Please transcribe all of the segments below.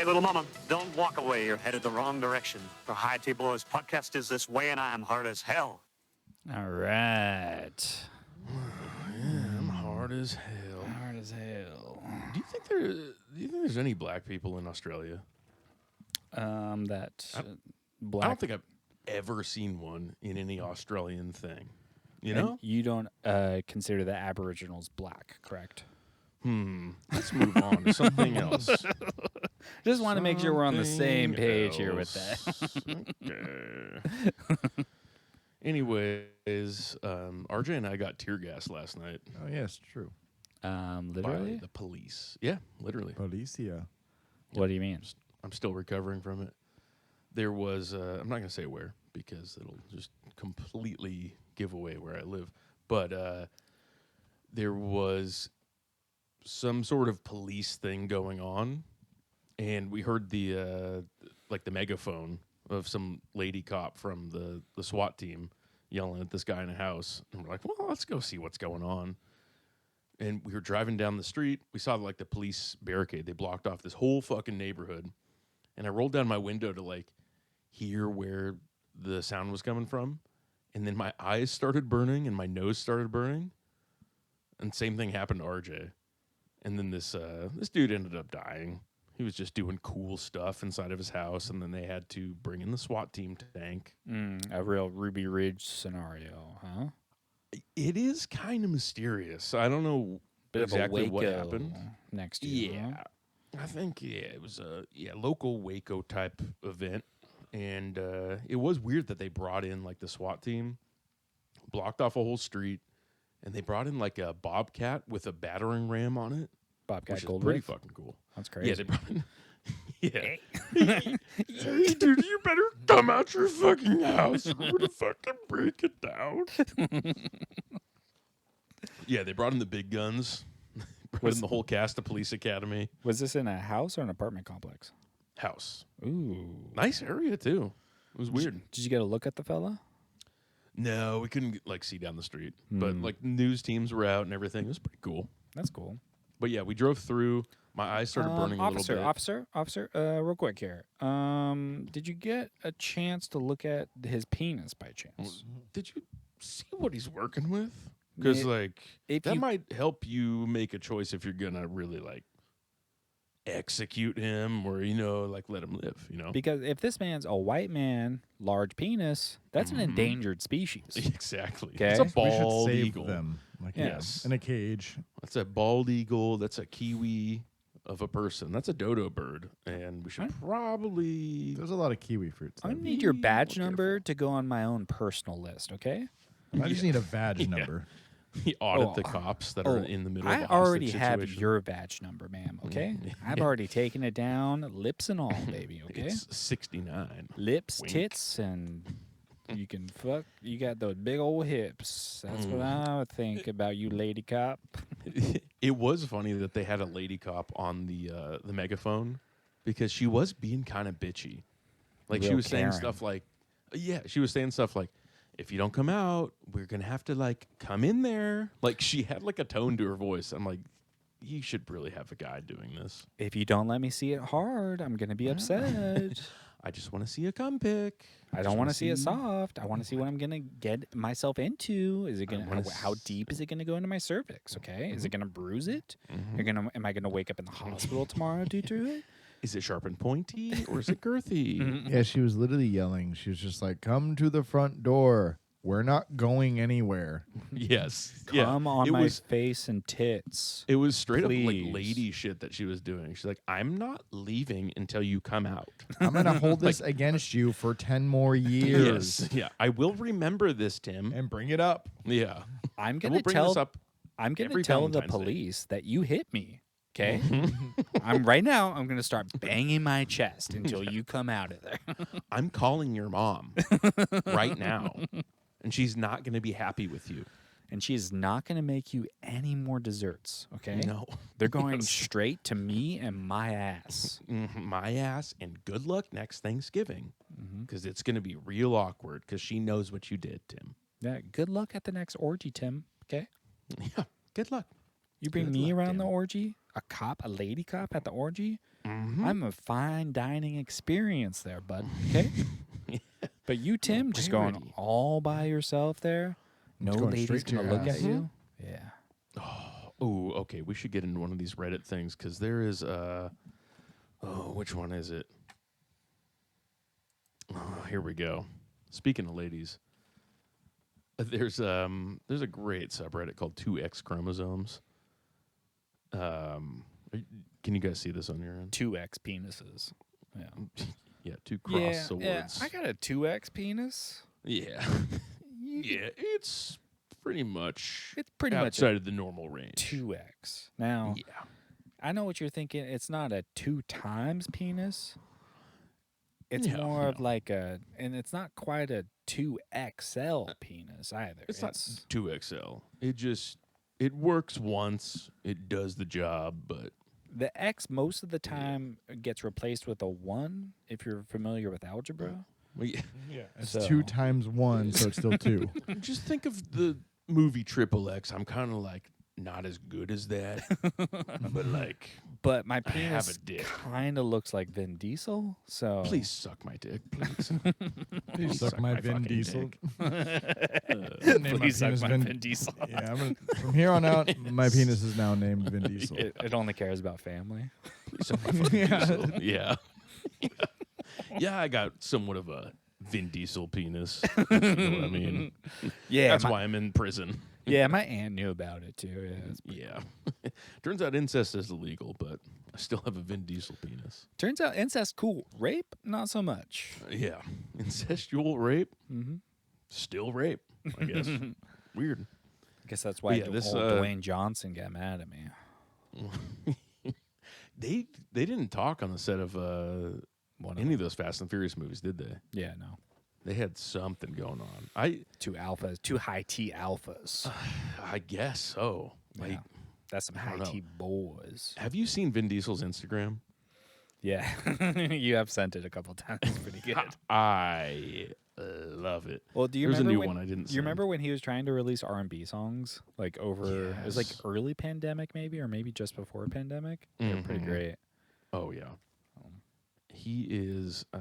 little mama, don't walk away. You're headed the wrong direction. The High Tea Boys podcast is this way, and I'm hard as hell. All right. Yeah, I'm hard as hell. Hard as hell. Do you think there's any black people in Australia? That black. I don't think I've ever seen one in any Australian thing. You And know? you don't consider the Aboriginals black, correct? Let's move on to something else. Just want to make sure we're on the same page here with that. Okay. Anyways, RJ and I got tear gas last night. Oh, yes, true. Literally? By the police. Yeah, literally. Policia. What do you mean? I'm still recovering from it. There was, I'm not going to say where because it'll just completely give away where I live. But there was some sort of police thing going on, and we heard the megaphone of some lady cop from the SWAT team yelling at this guy in a house. And we're like, well, let's go see what's going on. And we were driving down the street. We saw the police barricade. They blocked off this whole fucking neighborhood. And I rolled down my window to hear where the sound was coming from. And then my eyes started burning and my nose started burning. And same thing happened to RJ. And then this dude ended up dying. He was just doing cool stuff inside of his house, and then they had to bring in the SWAT team tank. A real Ruby Ridge scenario, huh? It is kind of mysterious. I don't know exactly what happened next year. Yeah, huh? I think it was a local Waco type event, and it was weird that they brought in the SWAT team, blocked off a whole street, and they brought in a Bobcat with a battering ram on it. Bobcat which is Gold pretty Reef? fucking cool. That's crazy. Yeah, they brought in. Yeah. Hey, dude, you better come out your fucking house. We're gonna fucking break it down. Yeah, they brought in the big guns. Brought in the whole cast of Police Academy. Was this in a house or an apartment complex? House. Ooh. Nice area, too. It was weird. Did you get a look at the fella? No, we couldn't see down the street. But news teams were out and everything. It was pretty cool. That's cool. But yeah, we drove through. My eyes started burning a little bit. Officer, real quick here. Did you get a chance to look at his penis by chance? Did you see what he's working with? Because that might help you make a choice if you're gonna really execute him or let him live. Because if this man's a white man, large penis, that's an endangered species. Exactly. Okay? It's a We should bald save eagle. them. Yes. In a cage. That's a bald eagle. That's a kiwi of a person. That's a dodo bird, and we should probably. There's a lot of kiwi fruits. I there. need your badge number to go on my own personal list, okay? I just need a badge number. audit the cops that are in the middle of I a already hostage have situation. your badge number, ma'am, okay? I've already taken it down, lips and all, baby, okay? It's 69. Lips, Wink. tits, and you can fuck. You got those big old hips. That's what I would think about you, lady cop. It was funny that they had a lady cop on the megaphone because she was being kind of bitchy. She Real was saying Karen. stuff she was saying stuff like, if you don't come out, we're going to have to come in there. She had a tone to her voice. I'm like, you should really have a guy doing this. If you don't let me see it hard, I'm going to be upset. I just want to see a cum pic. I don't want to see it soft. I want to see what I'm going to get myself into. Is it going to how deep is it going to go into my cervix, okay? Is it going to bruise it? Am I going to wake up in the hospital tomorrow due to it? Is it sharp and pointy or is it girthy? Yeah, she was literally yelling. She was just like, come to the front door. We're not going anywhere. Yes. Come on it my was, face and tits. It was straight up Please. lady shit that she was doing. She's like, I'm not leaving until you come out. I'm going to hold this against you for 10 more years. Yes. Yeah. I will remember this, Tim. And bring it up. Yeah. I'm going we'll to bring tell this up I'm going to every tell the Valentine's Day. police that you hit me. Okay? I'm going to start banging my chest until you come out of there. I'm calling your mom right now. And she's not going to be happy with you. And she is not going to make you any more desserts, okay? No. They're going straight to me and my ass. My ass, and good luck next Thanksgiving. Because it's going to be real awkward because she knows what you did, Tim. Yeah, good luck at the next orgy, Tim, okay? Yeah. Good luck. You bring Good me luck, around Tim. the orgy, a lady cop at the orgy, I'm a fine dining experience there, bud. Okay? But you, Tim, just going rarity. all by yourself there. No going lady's straight to going to your look ass. at you. Yeah. Oh, okay. We should get into one of these Reddit things because there is which one is it? Oh, here we go. Speaking of ladies, there's a great subreddit called 2X chromosomes. Can you guys see this on your end? 2X penises. Yeah. Yeah, two cross swords. Yeah, I got a 2X penis. Yeah. Yeah, it's pretty much It's pretty much outside of the normal range. 2X. Now, Yeah. I know what you're thinking. It's not a 2 times penis. It's Yeah, more of no. like and it's not quite a 2XL penis either. It's not 2XL. It works once. It does the job, but The X most of the time gets replaced with a 1 if you're familiar with algebra. well, yeah. It's So- 2 times 1, so it's still 2. Just think of the movie Triple X. I'm kind of like not as good as that, but like, But my I have penis a dick. kind of looks like Vin Diesel. So Please suck my dick, please. Please suck my Vin fucking Diesel. dick. Name my please suck penis my Vin- Vin Diesel. Yeah, from here on out, my penis is now named Vin Diesel. It only cares about family. Please suck my fucking Diesel. Yeah. Yeah, I got somewhat of a Vin Diesel penis. You know what I mean? Yeah, That's why I'm in prison. Yeah, my aunt knew about it too. Yeah, Yeah. Turns out incest is illegal, but I still have a Vin Diesel penis. turns out incest cool. Rape, not so much. Yeah. Incestual rape, Mm-hmm. still rape, I guess. Weird. I guess that's why Yeah, this, old Dwayne Johnson got mad at me. They didn't talk on the set of any of those Fast and Furious movies, did they? Yeah, no. They had something going on. 2 alphas, 2 high T alphas. I guess so. Like, Yeah. That's some I high don't know. T boys. have you seen Vin Diesel's Instagram? Yeah, you have sent it a couple times. Pretty good. I love it. Well, do you There's remember a new when, one I didn't Do send. you remember when he was trying to release R&B songs like over? It was like Yes. early pandemic, maybe, or maybe just before pandemic. They're pretty Mhm. great. Oh yeah. He is. I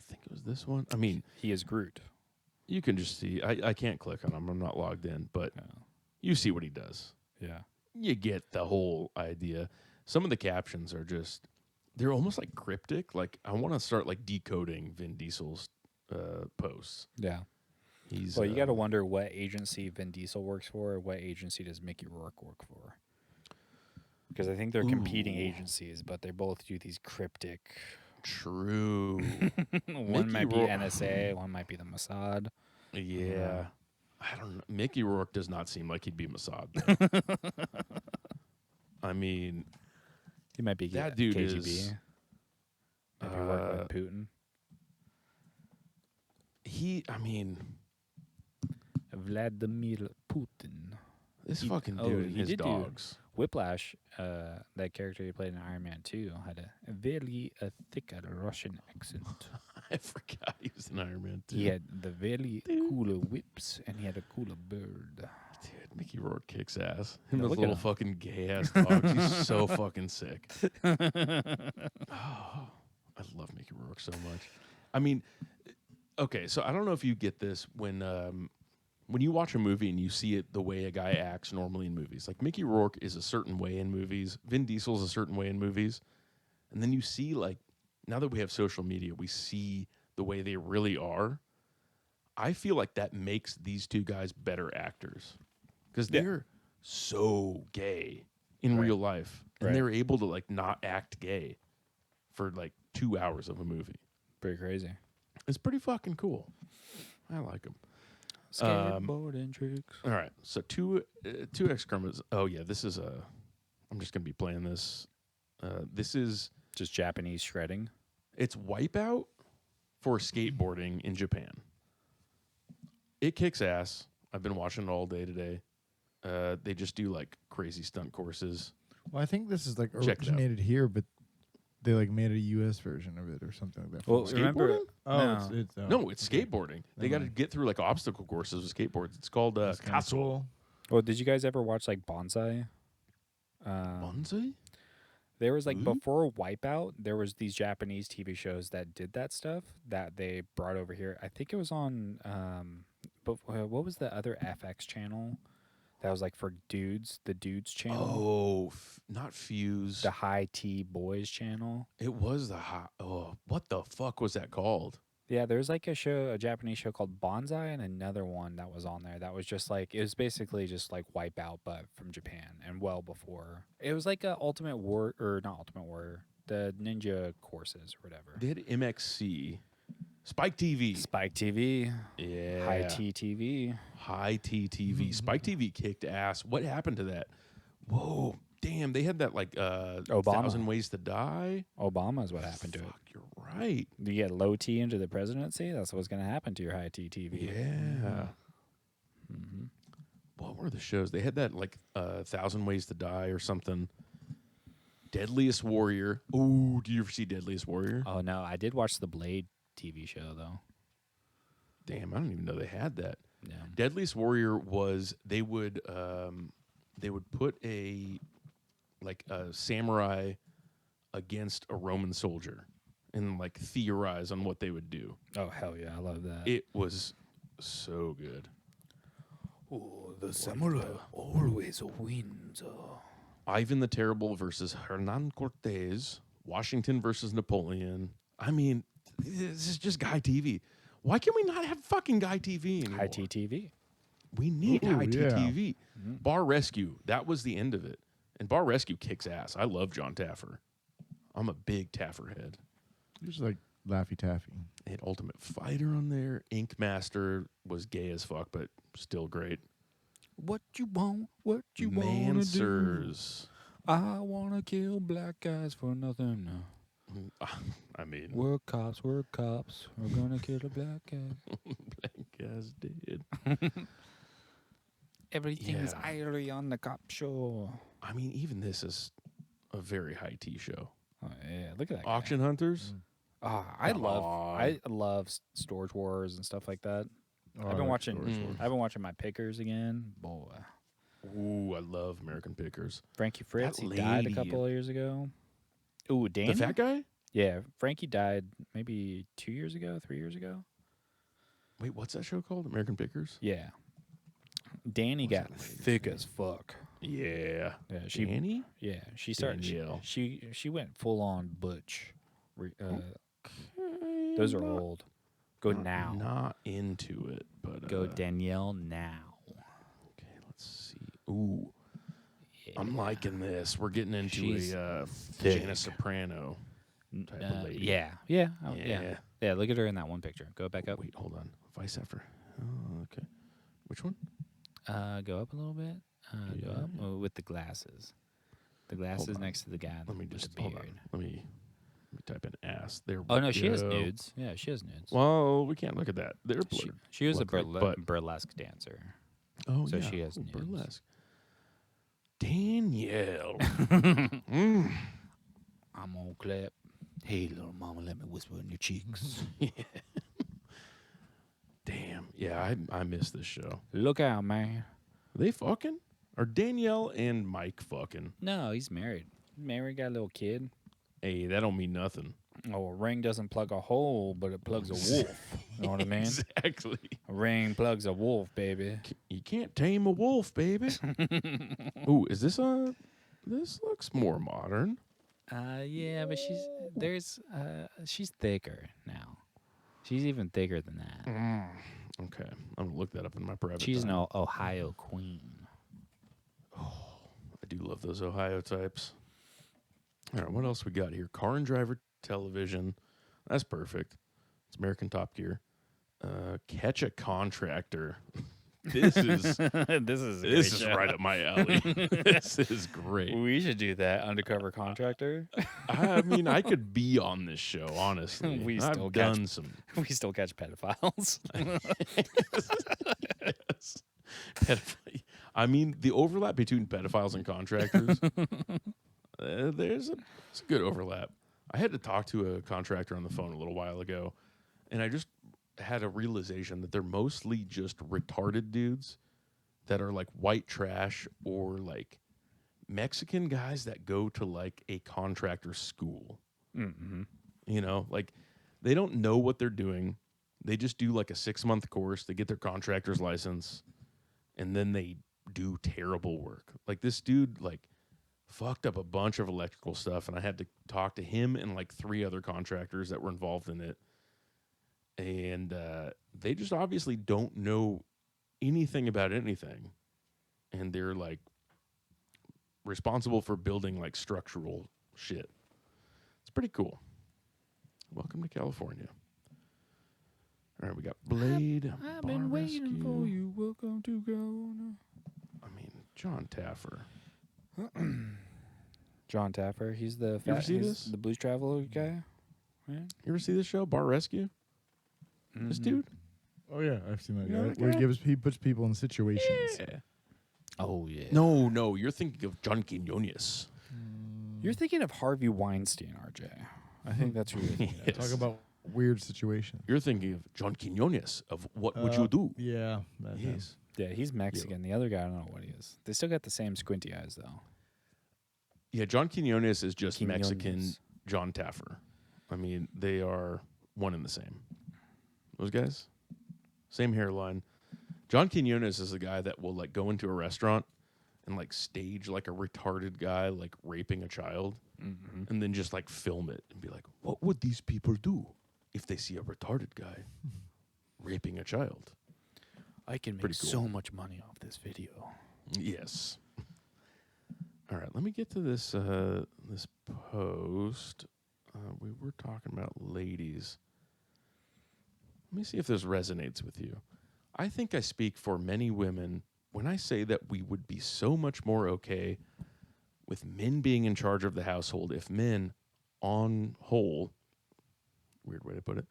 think it was this one. I mean, He is Groot. you can just see. I can't click on him. I'm not logged in, but Yeah. you see what he does. Yeah. You get the whole idea. Some of the captions are just. They're almost like cryptic. Like I want to start like decoding Vin Diesel's posts. Yeah. He's. Well, you got to wonder what agency Vin Diesel works for, or what agency does Mickey Rourke work for? Because I think they're competing Ooh. agencies, but they both do these cryptic. True. One might be Rourke- NSA, one might be the Mossad. Yeah. I don't know. Mickey Rourke does not seem like he'd be Mossad. though. I mean, He might be That dude KGB. is, Might be working with Putin. I mean, Vladimir Putin. this He- fucking oh, dude and he his did do- dogs. Whiplash, that character he played in Iron Man 2, had a very thick Russian accent. I forgot he was in Iron Man 2. He had the very cooler whips, and he had a cooler bird. Dude, Mickey Rourke kicks ass. Him Yeah, and look those at little him. fucking gay ass dogs. He's so fucking sick. Oh, I love Mickey Rourke so much. I mean, okay, so I don't know if you get this when you watch a movie and you see it the way a guy acts normally in movies. Like Mickey Rourke is a certain way in movies. Vin Diesel's a certain way in movies. And then you see like now that we have social media, we see the way they really are. I feel like that makes these two guys better actors because Yeah. they're so gay in Right. real life, and Right. they're able to like not act gay for like 2 hours of a movie. Pretty crazy. It's pretty fucking cool. I like them. Skateboarding tricks. All right, so two X chromosomes. Oh yeah, this is a. I'm just gonna be playing this. This is Just Japanese shredding. it's Wipeout for skateboarding in Japan. It kicks ass. I've been watching it all day today. They just do like crazy stunt courses. Well, I think this is like Check it out. originated here, but they like made a U.S. version of it or something like that. Well, for- remember? Skateboarding? oh, no. it's No, it's okay. skateboarding. They Never got to mind. get through like obstacle courses with skateboards. It's called That's kinda Katsu. cool. Well, did you guys ever watch like Bonsai? Bonsai? There was like Really? before Wipeout, there was these Japanese TV shows that did that stuff that they brought over here. I think it was on but what was the other FX channel that was like for dudes, the dudes channel? Oh, not Fuse. The High T Boys channel. It was the hot. Oh, what the fuck was that called? Yeah, there's like a Japanese show called Bonsai, and another one that was on there that was just like it was basically just like Wipeout, but from Japan, and well before it was like a Ultimate War or not Ultimate Warrior, the Ninja Courses or whatever. They had MXC, Spike TV, Spike TV, yeah, High T TV. High T TV. Spike TV kicked ass. What happened to that? Whoa, damn! They had that like Obama. 1,000 Ways to Die. Obama is what happened to it. Fuck, you're right. You get low T into the presidency, that's what's going to happen to your High T TV. Yeah. Mm-hmm. What were the shows? They had that like 1,000 Ways to Die or something. Deadliest Warrior. Ooh, do you ever see Deadliest Warrior? Oh no, I did watch the Blade TV show though. Damn, I don't even know they had that. Yeah. Deadliest Warrior was they would put a samurai against a Roman soldier and like theorize on what they would do. Oh hell yeah, I love that. It was so good. Oh, the samurai always wins. Ivan the Terrible versus Hernan Cortez. Washington versus Napoleon. I mean, this is just Guy TV. Why can we not have fucking Guy TV anymore? High T TV. We need Ooh, High T yeah. TV. Bar Rescue. That was the end of it. And Bar Rescue kicks ass. I love John Taffer. I'm a big Taffer head. Just like Laffy Taffy. They had Ultimate Fighter on there. Ink Master was gay as fuck, but still great. What you want? What you wanna do? Mansers. I wanna kill black guys for nothing. I mean, We're cops. We're gonna kill a black guy. black guys did. Everything's Yeah. airy on the cop show. I mean, even this is a very high T show. Oh, yeah, look at that. Guy. Auction Hunters. I Come love on. I love Storage Wars and stuff like that. I've been watching. I've been watching my Pickers again. Boy, Ooh, I love American Pickers. Frankie Fritz. That He died a lady- couple of years ago. Ooh, Danny. The fat guy? Yeah, Frankie died maybe 2 years ago, 3 years ago. Wait, what's that show called? American Pickers? Yeah. Danny What's got that lady's thick name? as fuck. Yeah. Yeah, she. Danny? Yeah, she started. Danielle. She went full on butch. Those are old. Go now. Not into it, but Go Danielle now. Okay, let's see. Ooh, I'm liking this. We're getting into She's a thick. Jana Soprano type of lady. Yeah. Yeah. Yeah, look at her in that one picture. Go back up. Wait, hold on. Vice after. Oh, okay. Which one? Go up a little bit. Go up with the glasses. The glasses on. next to the guy Let me with just the hold beard. on. Let me type in ass. There. Oh we no, she has go. nudes. Yeah, she has nudes. Well, we can't look at that. They're blurred. She was a Look like butt. burlesque dancer. Oh, so yeah. she has Ooh, nudes. burlesque. Danielle. I'm gonna clap. Hey, little mama, let me whisper in your cheeks. Damn. Yeah, I miss this show. Look out, man. They fucking? Are Danielle and Mike fucking? No, he's married. Married, got a little kid. Hey, that don't mean nothing. Oh, a ring doesn't plug a hole, but it plugs a wolf. You know what I mean? Exactly. A ring plugs a wolf, baby. You can't tame a wolf, baby. Ooh, is this a... This looks more modern. Yeah, but she's thicker now. She's even thicker than that. Okay, I'm going to look that up in my private She's time. an Ohio queen. I do love those Ohio types. All right, what else we got here? Car and Driver Television. That's perfect. It's American Top Gear. Catch a Contractor. This is this is right up my alley. This is great. We should do that. Undercover contractor. I mean, I could be on this show, honestly. We I've still done some. We still catch pedophiles. Yes. I mean, the overlap between pedophiles and contractors, there's a good overlap. I had to talk to a contractor on the phone a little while ago, and I just had a realization that they're mostly just retarded dudes that are like white trash or like Mexican guys that go to like a contractor school. Mm-hmm. You know, like they don't know what they're doing. They just do like a 6-month course. They get their contractor's license, and then they do terrible work. Like this dude, like fucked up a bunch of electrical stuff, and I had to talk to him and like 3 other contractors that were involved in it. And they just obviously don't know anything about anything, and they're like responsible for building like structural shit. It's pretty cool. Welcome to California. All right, we got Blade. I've Bar been waiting Rescue. for you. Welcome to California. I mean, John Taffer. John Taffer. He's the You ever see this? the Blues Traveler guy. Right? You ever see this show, Bar Rescue? This dude? Oh yeah, I've seen that You know guy. that Where guy? he puts people in situations. Yeah. Oh yeah. No, you're thinking of John Quinones. You're thinking of Harvey Weinstein, RJ. I think that's who you're thinking of. Yes. Talk about weird situations. You're thinking of John Quinones of What Would You Do? Yeah, that's him. Yes. Yeah, he's Mexican. The other guy, I don't know what he is. They still got the same squinty eyes, though. Yeah, John Quinones is just Quinones. Mexican John Taffer. I mean, they are one and the same. Those guys, same hairline. John Quinones is the guy that will like go into a restaurant and like stage like a retarded guy like raping a child, and then just like film it and be like, "What would these people do if they see a retarded guy raping a child?" I can make Pretty cool. so much money off this video. Yes. All right, let me get to this this post. We were talking about ladies. Let me see if this resonates with you. I think I speak for many women when I say that we would be so much more okay with men being in charge of the household if men, on whole, weird way to put it,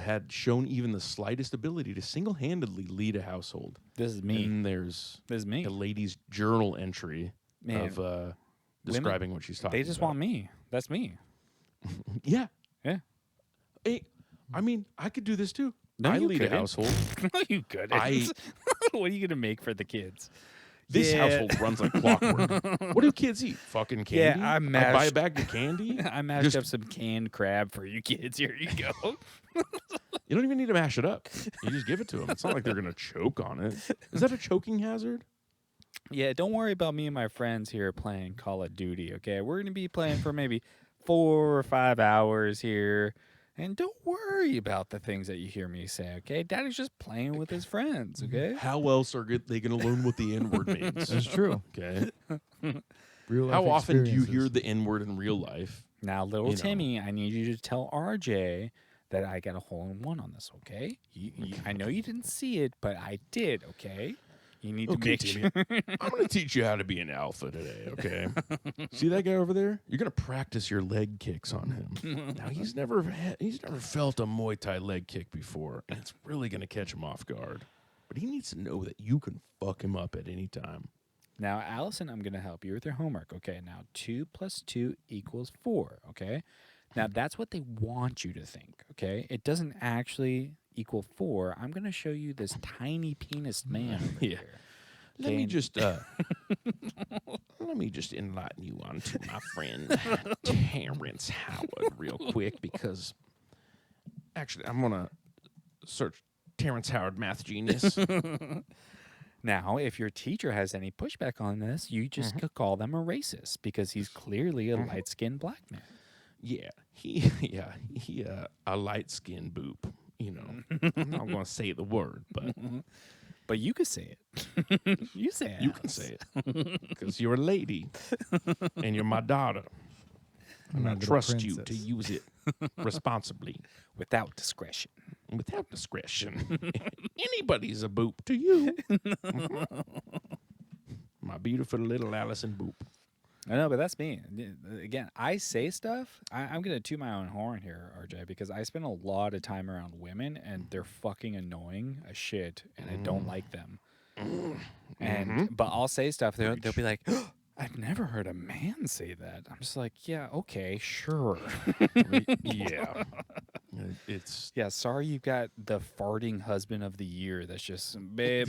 had shown even the slightest ability to single-handedly lead a household. This is me. And there's This is me. a lady's journal entry Man, of describing what she's talking about. They just want me. That's me. Yeah. Yeah. Hey, I mean, I could do this too. No, I you lead a couldn't. household. No, you couldn't. What are you gonna make for the kids? This Yeah. household runs like clockwork. What do kids eat? Fucking candy? Yeah, I I buy a mashed- bag of candy. I mashed Just- up some canned crab for you kids. Here you go. You don't even need to mash it up. You just give it to them. It's not like they're going to choke on it. Is that a choking hazard? Yeah, don't worry about me and my friends here playing Call of Duty, okay? We're going to be playing for maybe 4 or 5 hours here. And don't worry about the things that you hear me say, okay? Daddy's just playing with his friends, okay? How else are they going to learn what the N-word means? That's true. Okay. Real life How often do you hear experiences. the N-word in real life? Now, little You know. Timmy, I need you to tell RJ that I got a hole in one on this, okay? I know you didn't see it, but I did, okay? You need to Okay, make Timmy. sure. I'm going to teach you how to be an alpha today, okay? See that guy over there? You're going to practice your leg kicks on him. Now, he's never felt a Muay Thai leg kick before, and it's really going to catch him off guard. But he needs to know that you can fuck him up at any time. Now, Allison, I'm going to help you with your homework, okay? Now, 2 + 2 = 4, okay? Now, that's what they want you to think, okay? It doesn't actually equal 4. I'm going to show you this tiny penis man over Yeah. here. Let me Okay, just enlighten you on to my friend Terrence Howard real quick, because actually I'm gonna search Terrence Howard math genius. Now, if your teacher has any pushback on this, you just could call them a racist because he's clearly a light-skinned black man. Yeah, he a light skinned boop. You know, I'm not gonna say the word, but But you could say it. You say it. you can say it because you're a lady and you're my daughter, and My I little trust you to princess. use it responsibly. Without discretion. Without discretion. Anybody's a boop to you. My beautiful little Allison Boop. I know, but that's me. Again, I say stuff. I'm going to toot my own horn here, RJ, because I spend a lot of time around women, and they're fucking annoying as shit, and I don't like them. And But I'll say stuff. They'll be like, oh, I've never heard a man say that. I'm just like, yeah, okay, sure. Yeah. It's Yeah, sorry you got the farting husband of the year that's just, babe,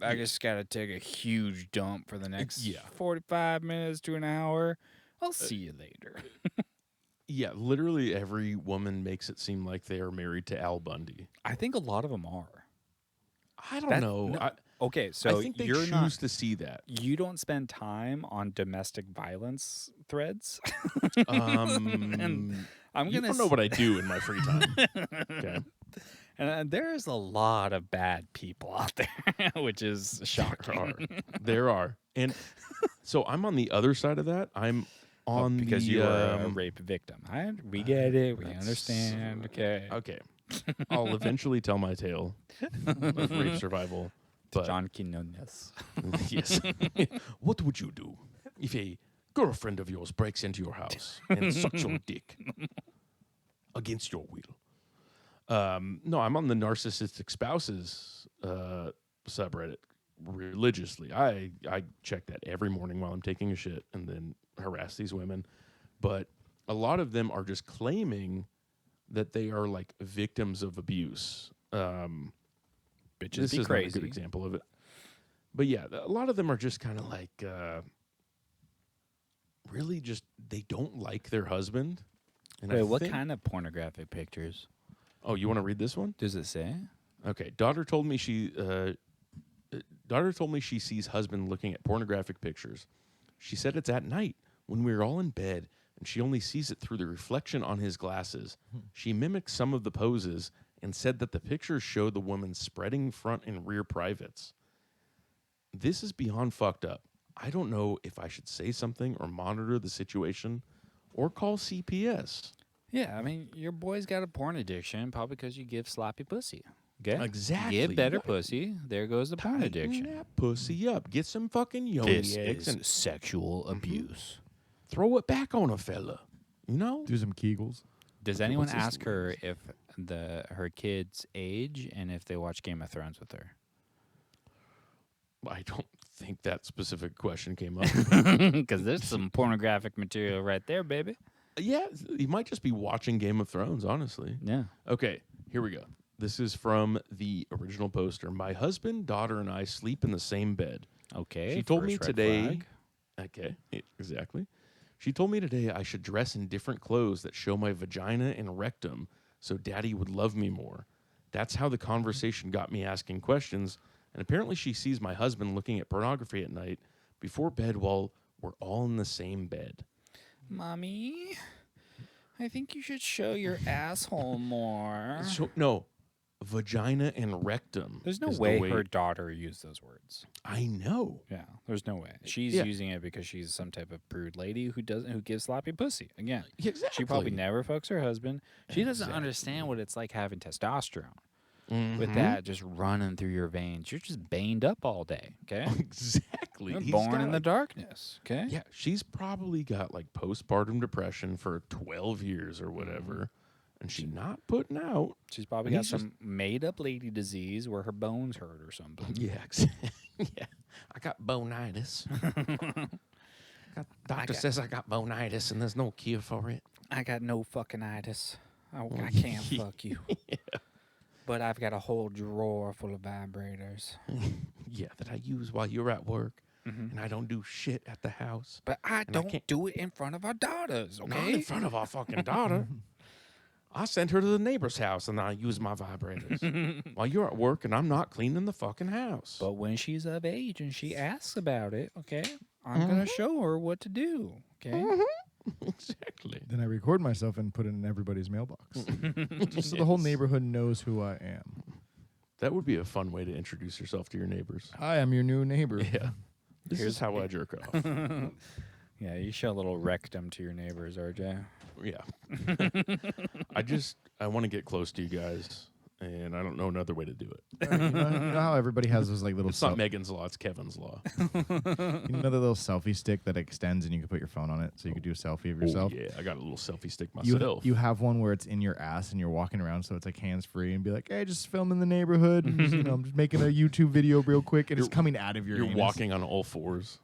I just got to take a huge dump for the next Yeah. 45 minutes to an hour. I'll see you later. Yeah, literally every woman makes it seem like they are married to Al Bundy. I think a lot of them are. I don't know. no, I Okay, so think they you're choose not. to see that. You don't spend time on domestic violence threads. And I'm You gonna don't know what I do in my free time. Okay. And there's a lot of bad people out there, which is shocking. There are. And so I'm on the other side of that. I'm on because the, you are a rape victim. We get it. We understand. Okay. Okay. I'll eventually tell my tale of rape survival. But John Quinones. yes. What would you do if a girlfriend of yours breaks into your house and sucks your dick against your will? No, I'm on the narcissistic spouses subreddit religiously. I check that every morning while I'm taking a shit and then harass these women. But a lot of them are just claiming that they are like victims of abuse. Bitches This be is crazy. not a good example of it. But yeah, a lot of them are just kind of like really just they don't like their husband. And Wait, what kind of pornographic pictures? Oh, you want to read this one? Does it say? Okay, daughter told me she sees husband looking at pornographic pictures. She said it's at night when we are all in bed, and she only sees it through the reflection on his glasses. She mimicked some of the poses and said that the pictures show the woman spreading front and rear privates. This is beyond fucked up. I don't know if I should say something or monitor the situation or call CPS. Yeah, I mean, your boy's got a porn addiction, probably because you give sloppy pussy. Okay? Exactly. Give better You gotta pussy. There goes the porn tighten addiction. that pussy up. Get some fucking yoni eggs and sexual abuse. throw it back on a fella. You know? Do some Kegels. Does Okay, anyone what's this ask her list? if her kid's age and if they watch Game of Thrones with her? I don't think that specific question came up. Because there's some pornographic material right there, baby. Yeah, he might just be watching Game of Thrones, honestly. Yeah. Okay, here we go. This is from the original poster. My husband, daughter, and I sleep in the same bed. Okay. She told me first red today. flag. Okay, exactly. She told me today I should dress in different clothes that show my vagina and rectum so daddy would love me more. That's how the conversation got me asking questions. And apparently she sees my husband looking at pornography at night before bed while we're all in the same bed. Mommy, I think you should show your asshole more. So, no, vagina and rectum. There's no is the way her daughter used those words. I know. Yeah, there's no way. She's using it because she's some type of prude lady who gives sloppy pussy. Again, Exactly. she probably never fucks her husband. She doesn't understand what it's like having testosterone. With that just running through your veins, you're just baned up all day. Okay, Exactly. you're He's born got, in the like- darkness. Okay, Yeah, she's probably got like postpartum depression for 12 years or whatever, and she's not putting out. she's probably And got he's just- some made-up lady disease where her bones hurt or something. Yeah, yeah. I got bonitis. Doctor says I got bonitis, and there's no cure for it. I got no fucking itis. I can't fuck you. But I've got a whole drawer full of vibrators. Yeah, that I use while you're at work, and I don't do shit at the house. But I I don't can't- do it in front of our daughters, Not okay? in front of our fucking daughter. I send her to the neighbor's house, and I use my vibrators while you're at work, and I'm not cleaning the fucking house. But when she's of age and she asks about it, okay, I'm going to show her what to do, okay? Exactly. Then I record myself and put it in everybody's mailbox. Just so the whole neighborhood knows who I am. That would be a fun way to introduce yourself to your neighbors. Hi, I'm your new neighbor. Yeah. This is how I jerk off. Yeah, you show a little rectum to your neighbors, RJ. Yeah. I want to get close to you guys, and I don't know another way to do it. You know how everybody has those like little It's not Megan's law, it's Kevin's law. you know the little selfie stick that extends and you can put your phone on it so you can do a selfie of yourself? Oh, yeah, I got a little selfie stick You, myself. you have one where it's in your ass and you're walking around so it's like hands free and be like, hey, just filming the neighborhood. And just, I'm just making a YouTube video real quick and it's coming out of your You're anus. walking on all fours.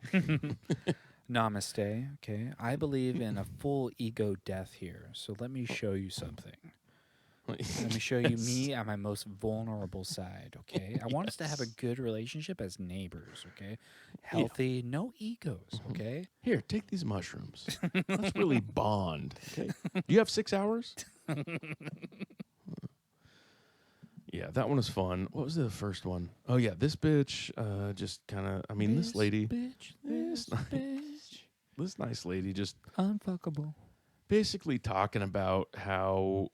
Namaste, okay? I believe in a full ego death here, so let me show you something. Let me show you me at my most vulnerable side, okay? I want us to have a good relationship as neighbors, okay? Healthy, no egos, okay? Here, take these mushrooms. Let's really bond. Okay. You have 6 hours? Yeah, that one was fun. What was the first one? Oh yeah, this bitch just kind of. I mean, this lady, bitch, this bitch, this nice lady, just unfuckable. basically talking about how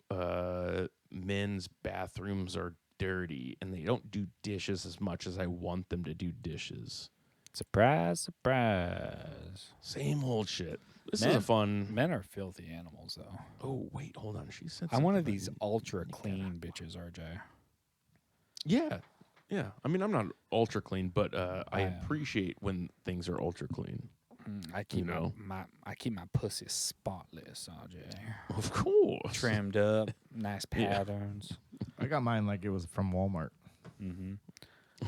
men's bathrooms are dirty and they don't do dishes as much as I want them to do dishes. Surprise, surprise. Same old shit. This Men- is a fun. Men are filthy animals, though. Oh wait, hold on. She said. I'm one something of these about- ultra clean bitches, RJ. Yeah, yeah. I mean, I'm not ultra clean, but I I am. appreciate when things are ultra clean. I keep know. I keep my pussy spotless, RJ. Of course. Trimmed up, nice Yeah. patterns. I got mine like it was from Walmart. Mm-hmm.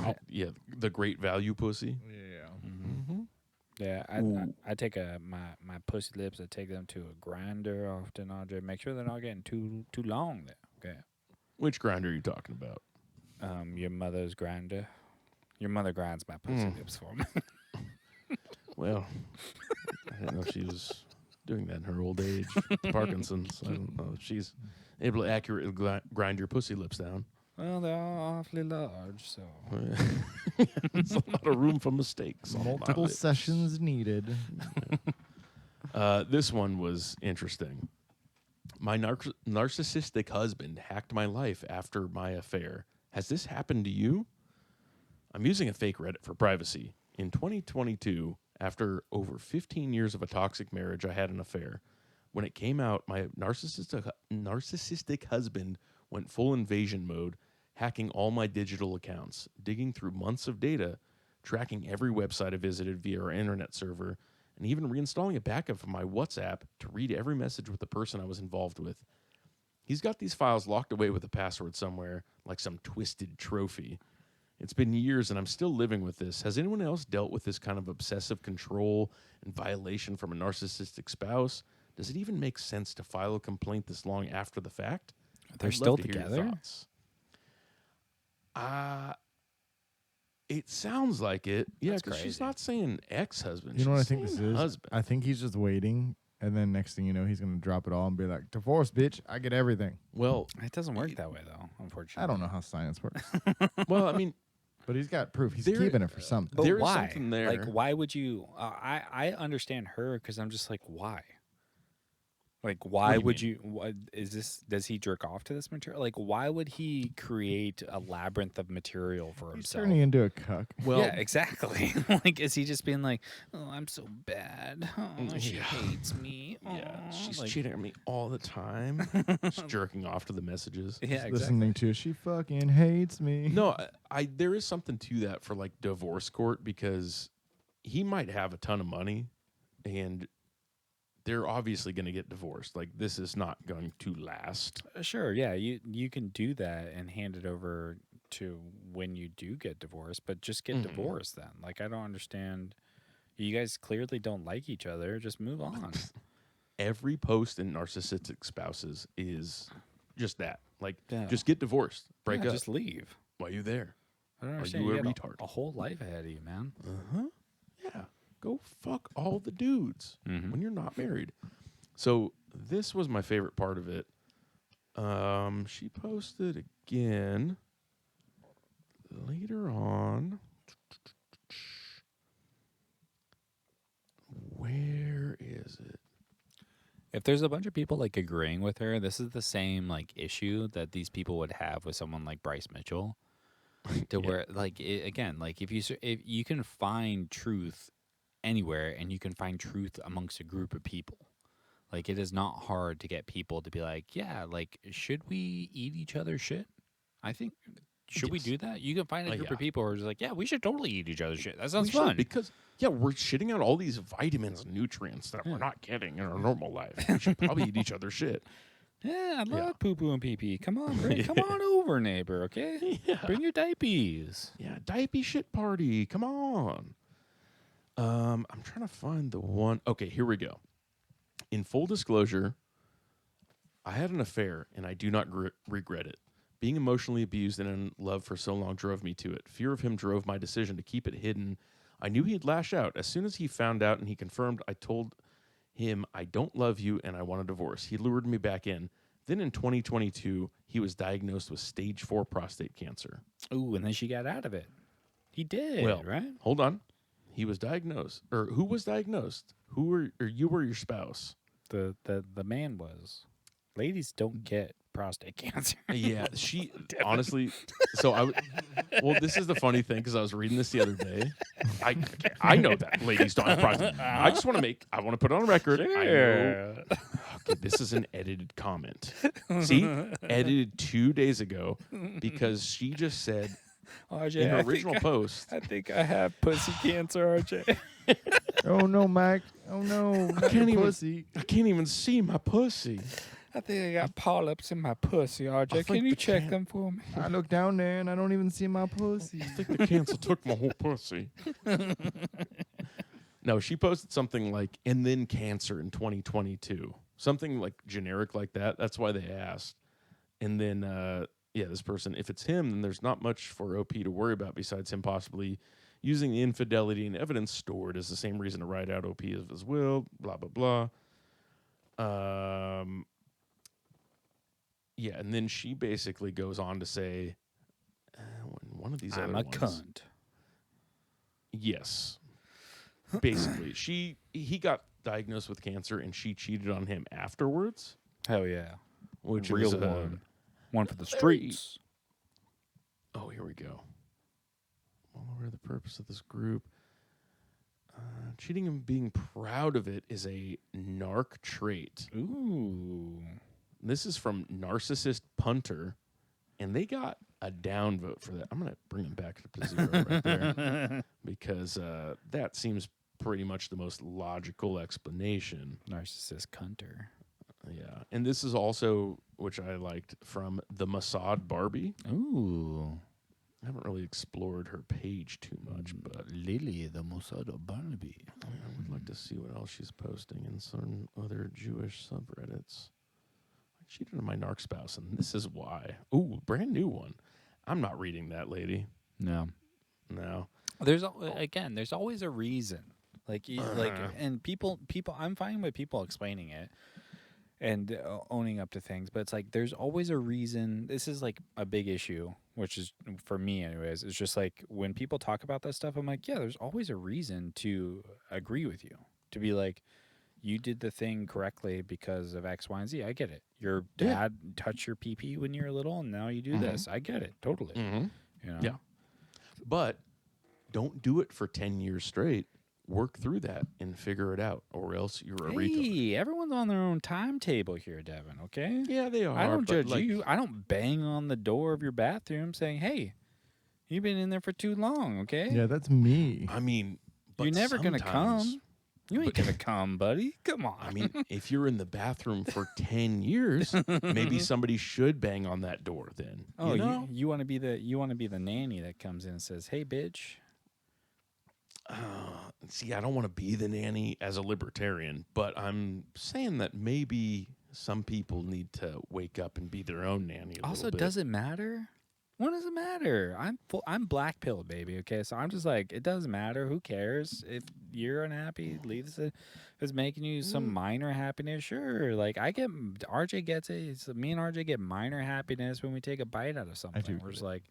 Oh, yeah, the great value pussy. Yeah. Mm-hmm. Yeah, Ooh. I take my pussy lips. I take them to a grinder often, RJ. Make sure they're not getting too long there. Okay. Which grinder are you talking about? Your mother's grinder. Your mother grinds my pussy lips for me. Well, I didn't know she was doing that in her old age. Parkinson's. I don't know if she's able to accurately grind your pussy lips down. Well, they're all awfully large, so. It's a lot of room for mistakes. on my Multiple lips. sessions needed. This one was interesting. My narcissistic husband hacked my life after my affair. Has this happened to you? I'm using a fake Reddit for privacy. In 2022, after over 15 years of a toxic marriage, I had an affair. When it came out, my narcissistic husband went full invasion mode, hacking all my digital accounts, digging through months of data, tracking every website I visited via our internet server, and even reinstalling a backup from my WhatsApp to read every message with the person I was involved with. He's got these files locked away with a password somewhere, like some twisted trophy. It's been years and I'm still living with this. Has anyone else dealt with this kind of obsessive control and violation from a narcissistic spouse? Does it even make sense to file a complaint this long after the fact? They're I'd still love to hear your together? thoughts. It sounds like it. Yeah, That's because she's crazy. not saying ex-husband. You know what I she's think this saying is? Husband. I think he's just waiting, and then next thing you know, he's gonna drop it all and be like, "Divorce, bitch! I get everything." Well, It doesn't work that way, though, unfortunately. I don't know how science works, I mean, but he's got proof. He's There- keeping it for something. But There is why? something there. Like, why would you? I understand her because I'm just like, why? Like, why do you would you? What is this? Does he jerk off to this material? Like, why would he create a labyrinth of material for He's himself? turning into a cuck. well, yeah, exactly. Like, is he just being like, "Oh, I'm so bad. Oh, she Yeah. hates me. Oh, yeah, she's like, cheating on me all the time. Just jerking off to the messages. Yeah, exactly. Listening to she fucking hates me. No, I there is something to that for like divorce court because he might have a ton of money and they're obviously going to get divorced. Like this is not going to last. Sure, yeah, you can do that and hand it over to when you do get divorced, but just get divorced then. Like I don't understand. You guys clearly don't like each other. Just move on. Every post in narcissistic spouses is just that. Like Yeah. just get divorced, break Yeah, up. just leave. Why are you there? I don't Are understand. you a had retard? A whole life ahead of you, man. Yeah. Go fuck all the dudes Mhm. when you're not married. So this was my favorite part of it. She posted again later on. Where is it? If there's a bunch of people like agreeing with her, this is the same like issue that these people would have with someone like Bryce Mitchell. To where like again, like if you can find truth anywhere and you can find truth amongst a group of people. Like it is not hard to get people to be like, yeah, like should we eat each other's shit? I think should we Yes. do that? You can find a group yeah. of people who are just like, yeah, we should totally eat each other's shit. That sounds We should, fun. because we're shitting out all these vitamins and nutrients that we're not getting in our normal life. We should probably eat each other's shit. Yeah, I love Yeah. poo poo and pee pee. Come on, come on over, neighbor. Okay, Yeah. bring your diapers. Yeah, diaper shit party. Come on. I'm trying to find the one. Okay, here we go. In full disclosure, I had an affair, and I do not regret it. Being emotionally abused and in love for so long drove me to it. Fear of him drove my decision to keep it hidden. I knew he'd lash out. As soon as he found out and he confirmed, I told him, I don't love you and I want a divorce. He lured me back in. Then in 2022, he was diagnosed with stage 4 prostate cancer. Ooh, and then she got out of it. He did, Well, right? Hold on. He was diagnosed. Or who was diagnosed? Who were, or you or your spouse? The man was. Ladies don't get prostate cancer. Yeah, she honestly. So well, this is the funny thing because I was reading this the other day. I know that ladies don't have prostate. I just want to put it on record. I know. Okay, this is an edited comment. See, edited 2 days ago because she just said RJ, in her original post. I think I have pussy cancer, RJ. Oh no, Mike. Oh no, not your pussy. I can't even see my pussy. I think I got polyps in my pussy, RJ. Can you check them for me? I look down there and I don't even see my pussy. I think the cancer took my whole pussy. No, she posted something like, and then cancer in 2022. Something like generic like that. That's why they asked. And then, this person, if it's him, then there's not much for OP to worry about besides him possibly using the infidelity and evidence stored as the same reason to write out OP as will, blah, blah, blah. Yeah, and then she basically goes on to say, one of these I'm other a ones. cunt. Yes. Basically, he got diagnosed with cancer, and she cheated on him afterwards. Hell yeah. Which Real is one. One for the streets. Oh, here we go. What were the purpose of this group? Cheating and being proud of it is a narc trait. Ooh. This is from Narcissist Punter, and they got a downvote for that. I'm going to bring them back to 0 right there because that seems pretty much the most logical explanation. Narcissist cunter. Yeah, and this is also, which I liked, from the Mossad Barbie. Ooh. I haven't really explored her page too much, but Lily, the Mossad Barbie. I would like to see what else she's posting in some other Jewish subreddits. I cheated on my narc spouse, and this is why. Ooh, brand new one. I'm not reading that, lady. No. There's always a reason. And people. I'm fine with people explaining it and owning up to things, but it's like there's always a reason. This is like a big issue, which is for me, anyways. It's just like when people talk about that stuff, I'm like, yeah, there's always a reason to agree with you, to be like, you did the thing correctly because of X, Y, and Z. I get it. Your dad touched your pee-pee when you were little, and now you do this. I get it totally. You know? Yeah, but don't do it for 10 years straight. Work through that and figure it out, or else you're a retard. Hey, everyone's on their own timetable here, Devin, okay? Yeah, they are. I don't judge you. I don't bang on the door of your bathroom saying, hey, you've been in there for too long, okay? Yeah, that's me. I mean, but you're never going to sometimes- come. You ain't going to come, buddy. Come on. I mean, if you're in the bathroom for 10 years, maybe somebody should bang on that door then. Oh, you know? you want to be the nanny that comes in and says, "Hey, bitch." See, I don't want to be the nanny as a libertarian, but I'm saying that maybe some people need to wake up and be their own nanny a Also, little bit. does it matter? What does it matter? I'm black pilled, baby. Okay, so I'm just like, it doesn't matter. Who cares if you're unhappy? Leave this. If it's making you some minor happiness, sure. Like RJ gets it. Me and RJ get minor happiness when we take a bite out of something. do We're just too. like,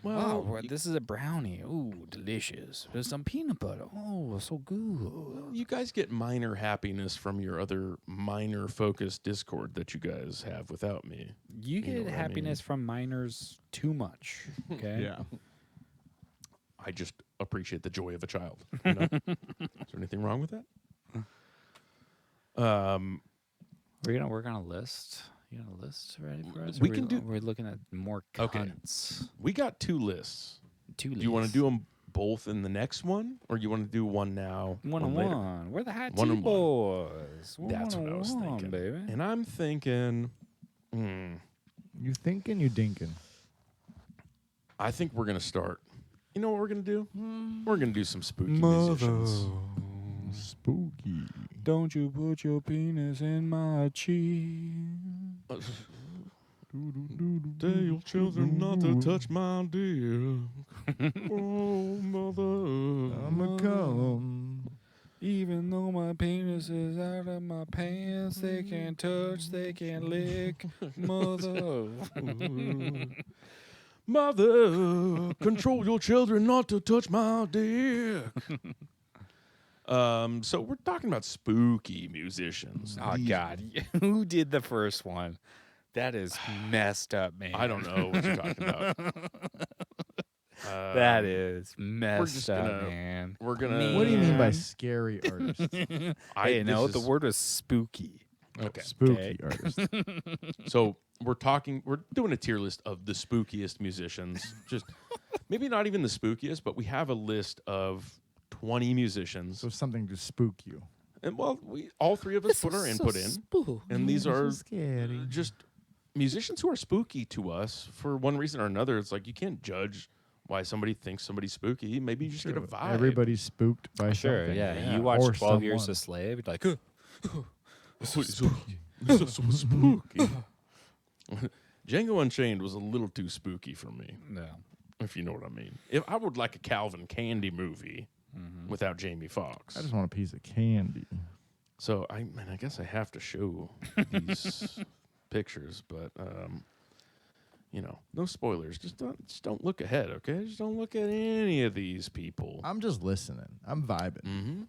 Well, oh, this is a brownie. Ooh, delicious. There's some peanut butter. Oh, so good. you guys get minor happiness from your other minor focused Discord that you guys have without me. You know get what I happiness from minors too much. Okay. Yeah. I just appreciate the joy of a child. You know? Is there anything wrong with that? We're gonna work on a list. You got a list ready for us? We can do- We're looking at more Okay. cunts. We got 2 lists. Two Do you want to do them both in the next one, or you want to do one now? one on later? one? We're the high One tea on one. boys. We're That's what I was one-on-one, thinking. baby. And I'm thinking, You thinking, you dinking. I think we're going to start. You know what we're going to do? We're going to do some spooky musicians. Spooky. Don't you put your penis in my cheek. Tell your children not to touch my dick. Oh, mother. I'ma come. Even though my penis is out of my pants, they can't touch, they can't lick. Mother. Mother, control your children not to touch my dick. So we're talking about spooky musicians. Oh, These- God. Who did the first one? That is messed up, man. I don't know what you're talking about. That is messed just up, gonna- man. We're gonna. What do you mean by Man. scary artists? Hey, no, the word was spooky. Okay. Spooky artists. So we're doing a tier list of the spookiest musicians. Just maybe not even the spookiest, but we have a list of 20 musicians. So something to spook you. And well, we all three of us put our input in. And these are scary. just musicians who are spooky to us for one reason or another. It's like you can't judge why somebody thinks somebody's spooky. Maybe you just get a vibe. Everybody's spooked by Sure, something. yeah. You Or watch 12 Years someone. a Slave, you're like, This is so spooky. Django Unchained was a little too spooky for me, no. if you know what I mean. If I would like a Calvin Candy movie without Jamie Foxx. I just want a piece of candy. So I guess I have to show these pictures, but no spoilers. Just don't look ahead, okay? Just don't look at any of these people. I'm just listening. I'm vibing. Mm-hmm.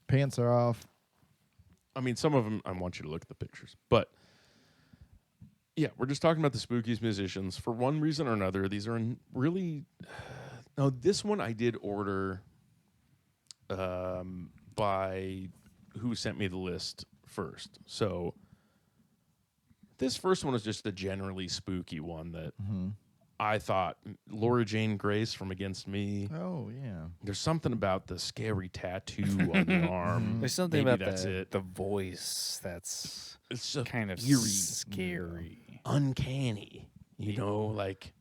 Pants are off. I mean, some of them I want you to look at the pictures, but yeah, we're just talking about the spookiest musicians for one reason or another. These are really. Now, this one I did order by who sent me the list first. So this first one is just a generally spooky one that I thought Laura Jane Grace from Against Me. Oh, yeah. There's something about the scary tattoo on the arm. There's something Maybe about that's it. the voice that's It's so kind of eerie, scary. uncanny. Like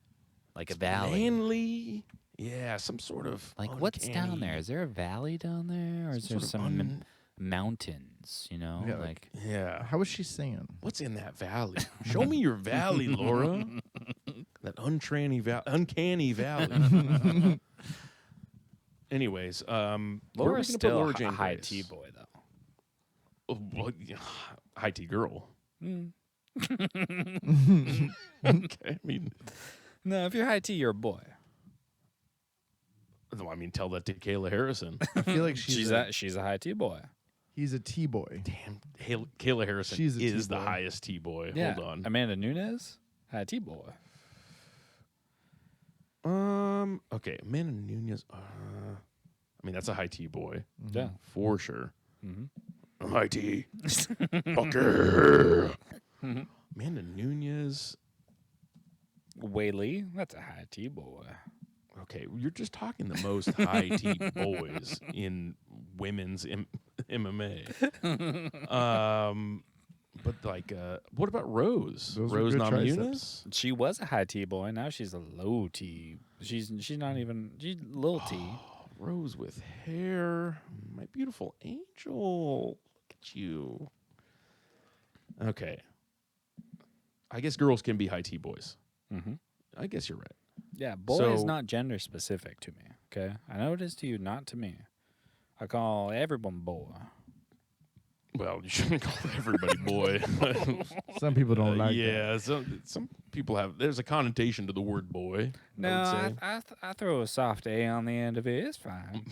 Like a valley. manly. Yeah, some sort of Like, what's down uncanny- there? Is there a valley down there? Or is there sort of some mountains, Yeah, like Yeah. How was she singing? What's in that valley? Show me your valley, Laura. That uncanny valley. Anyways, where are we Laura's gonna put still Laura a Jane high Grace? T boy, though. Oh, well, yeah, high T girl. Mm. Okay, I mean, No, if you're high T, you're a boy. no, I mean, tell that to Kayla Harrison. I feel like she's She's a high T boy. he's a T-boy. Damn, Kayla Harrison She's a is the T-boy. highest T boy. Yeah. Hold on. Amanda Nunes, high T boy. Okay, Amanda Nunez. I mean, that's a high T boy Yeah. for sure. Mm-hmm. High T. Fucker. Amanda Nunez. Whaley, that's a high T boy. Okay, you're just talking the most high T boys in women's MMA. But like, what about Rose? Those are Rose good Namajunas? triceps. She was a high T boy. Now she's a low T. She's not even. She's little T. Rose with hair. My beautiful angel. Look at you. Okay. I guess girls can be high T boys. Mm-hmm. I guess you're right. Yeah, boy is So- not gender specific to me. Okay, I know it is to you, not to me. I call everyone boy. Well, you shouldn't call everybody boy. Some people don't like that. yeah, some people have. There's a connotation to the word boy. No, I would say. I throw a soft A on the end of it. It's fine.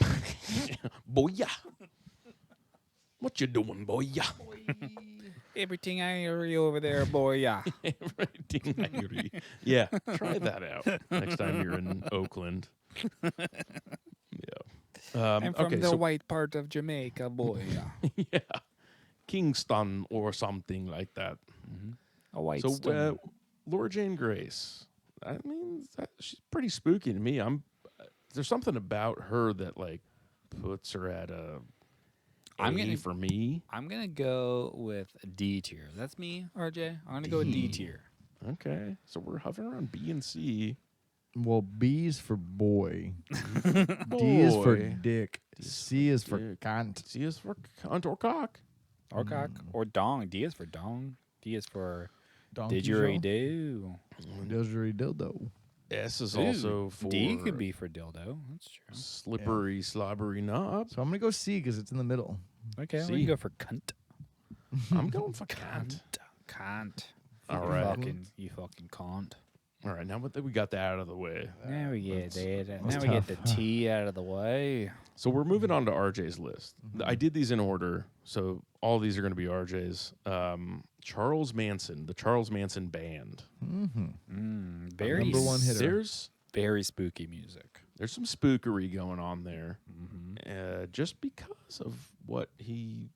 Boya. What you doing, boya? Everything I hear over there, boy. Yeah. Everything I hear. Yeah, try that out next time you're in Oakland. Yeah. I'm from okay, the so white part of Jamaica, boy. Yeah. yeah, Kingston or something like that. A white So stone. Laura Jane Grace. I mean, she's pretty spooky to me. There's something about her that like puts her at a for me. I'm gonna go with D tier. That's me, RJ. I'm gonna go with D tier. Okay, so we're hovering around B and C. Well, B's for boy. D is for Boy. dick. C is for dick. cunt. C is for cunt or cock. Or cock or dong. D is for dong. D is for Donkey Didgeridoo. Didgeridoo. S is Ooh, also for D could be for dildo. That's true. slippery, slobbery knob. So I'm gonna go C because it's in the middle. Okay, we C. can go for cunt. I'm going for cunt. Cunt. All You right. You fucking cunt. All right, now that we got that out of the way. Now we get that. that's Now we get tough. the T out of the way. So we're moving on to RJ's list. I did these in order, so all these are going to be RJ's. Charles Manson, the Charles Manson Band. Very Number one hitter. There's Very spooky music. there's some spookery going on there, Mm-hmm. just because of what he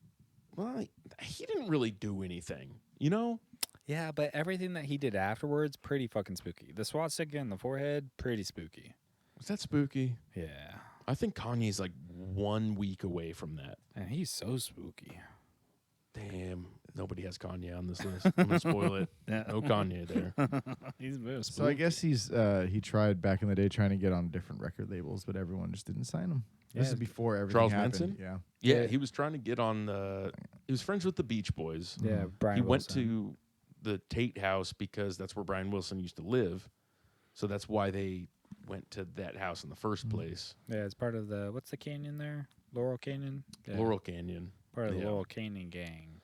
didn't really do anything, you know. Yeah, but everything that he did afterwards, pretty fucking spooky. The swastika in the forehead, pretty spooky. Was that spooky? Yeah. I think Kanye's like 1 week away from that. And he's so spooky. Damn, nobody has Kanye on this list. I'm gonna spoil it. Yeah. No Kanye there. He's very spooky. So I guess he tried back in the day trying to get on different record labels, but everyone just didn't sign him. This Yeah. is before everything Charles happened. Manson? Yeah. Yeah, Yeah. he was trying to get on the. He was friends with the Beach Boys. Yeah, Brian He Wilson. went to the Tate House because that's where Brian Wilson used to live. So that's why they went to that house in the first place. Yeah, it's part of the, what's the canyon there? Laurel Canyon? Yeah, Laurel Canyon. Part of the yeah. Laurel Canyon gang.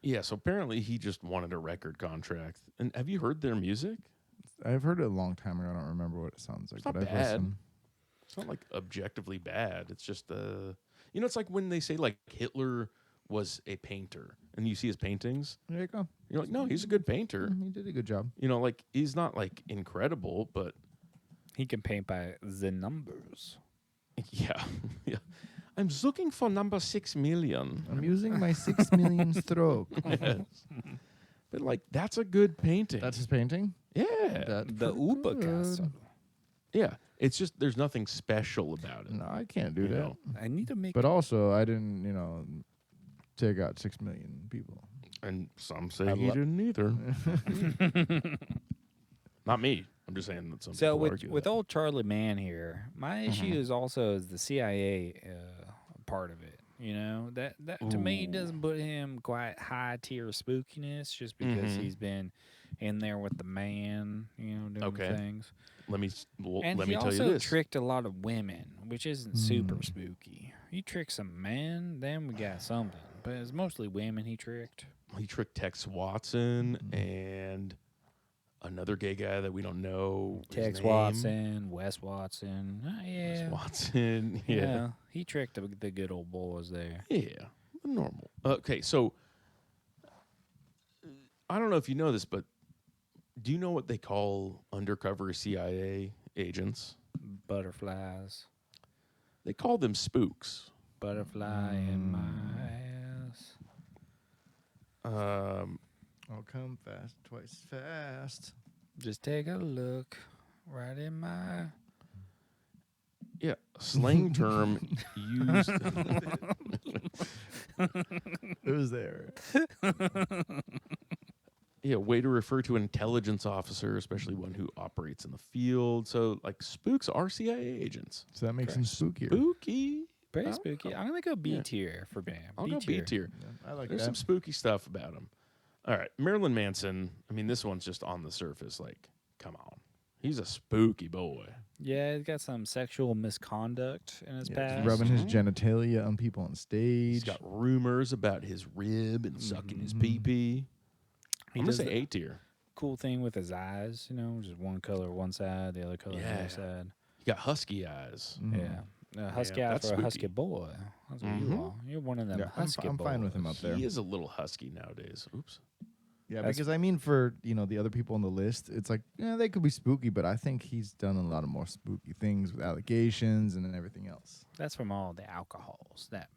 Yeah, so apparently he just wanted a record contract. And have you heard their music? I've heard it a long time ago. I don't remember what it sounds like. It's not but I've bad. listened. It's not like objectively bad. It's just it's like when they say like Hitler was a painter and you see his paintings, There you go. you're like, no, he's a good painter. He did a good job. You know, like he's not like incredible, but He can paint by the numbers. yeah. Yeah. I'm looking for number 6 million. I'm using my 6 million stroke. Yes. But like that's a good painting. That's his painting? yeah. That's The pretty Uber good. Castle. Yeah. It's just there's nothing special about it. No, I can't do You that. know. I need to make But also, I didn't, take out 6 million people. And some say I he lo- didn't either. Not me. I'm just saying that some So people with argue with that. old Charlie Mann here, my issue is also is the CIA part of it. You know that to me Ooh. doesn't put him quite high tier spookiness just because he's been in there with the man, doing Okay. things. Let me And let he me tell also you this. tricked a lot of women, which isn't super spooky. He tricked some men, then we got something. But it's mostly women he tricked. He tricked Tex Watson and another gay guy that we don't know. his Tex name. Watson, Wes Watson. Yeah. Wes Watson. Yeah. He tricked the good old boys there. Yeah. Normal. Okay, so I don't know if you know this, but do you know what they call undercover CIA agents? Butterflies. They call them spooks. Butterfly in my ass. Oh, come fast, twice fast. Just take a look right in my. Yeah, slang term used. It was there. Yeah, way to refer to an intelligence officer, especially one who operates in the field. So, like, spooks are CIA agents. So that makes him spookier. Spooky. Pretty Oh, spooky. I'm gonna go B yeah. tier for Bam. I'll go B tier. Yeah, I like There's that. some spooky stuff about him. All right, Marilyn Manson. I mean, this one's just on the surface. Like, come on, he's a spooky boy. Yeah, he's got some sexual misconduct in his Yeah, past. he's rubbing his genitalia on people on stage. He's got rumors about his rib and sucking his pee-pee. He I'm gonna does say the A tier. cool thing with his eyes, just one color one side, the other color the Yeah. other side. He got husky eyes. Yeah. Husky Yeah, eye that's for a husky spooky. boy. That's what you are. You're one of them Yeah, husky I'm fine with him boys. up there. He is a little husky nowadays. Oops. Yeah, That's- because I mean, for the other people on the list, it's like they could be spooky, but I think he's done a lot of more spooky things with allegations and then everything else. That's from all the alcohols that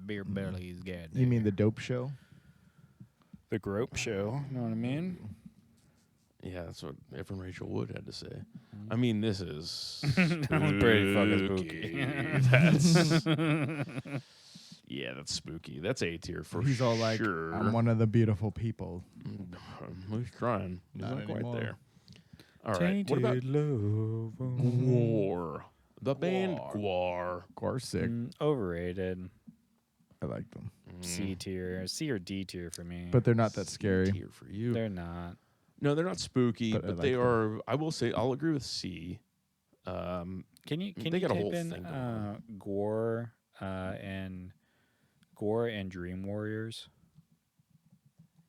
beer belly's got. You mean there. the dope show? the grope show? You know what I mean? Yeah, that's what Evan Rachel Wood had to say. I mean, this is Pretty fucking spooky. That's yeah, that's spooky. That's A tier for He's sure. all like, "I'm one of the beautiful people." He's trying. He's Not not quite anymore. there. All right. What about love? Gwar? The band Gwar. Garsick, Overrated. I like them, C tier, C or D tier for me. but they're not that scary. Tier for you. They're not. No, they're not spooky, But I but like they them. are. I will say, I'll agree with C. Can you They got a type whole in thing going on. gore and Dream Warriors?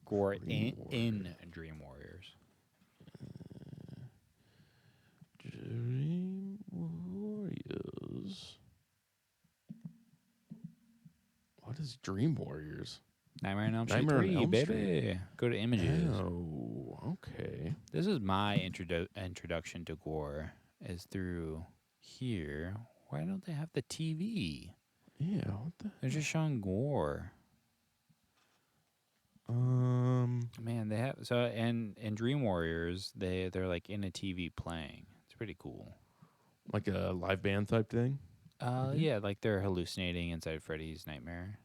Gore Dream in Dream Warriors. Dream Warriors. What is Dream Warriors? Nightmare on Elm Street Nightmare on 3, Elm baby. Go to images. Oh, okay. This is my introduction to gore is through here. Why don't they have the TV? Yeah, what the? They're just showing gore. Man, they have in Dream Warriors, they're like in a TV playing. It's pretty cool. Like a live band type thing? Yeah, like they're hallucinating inside Freddy's nightmare.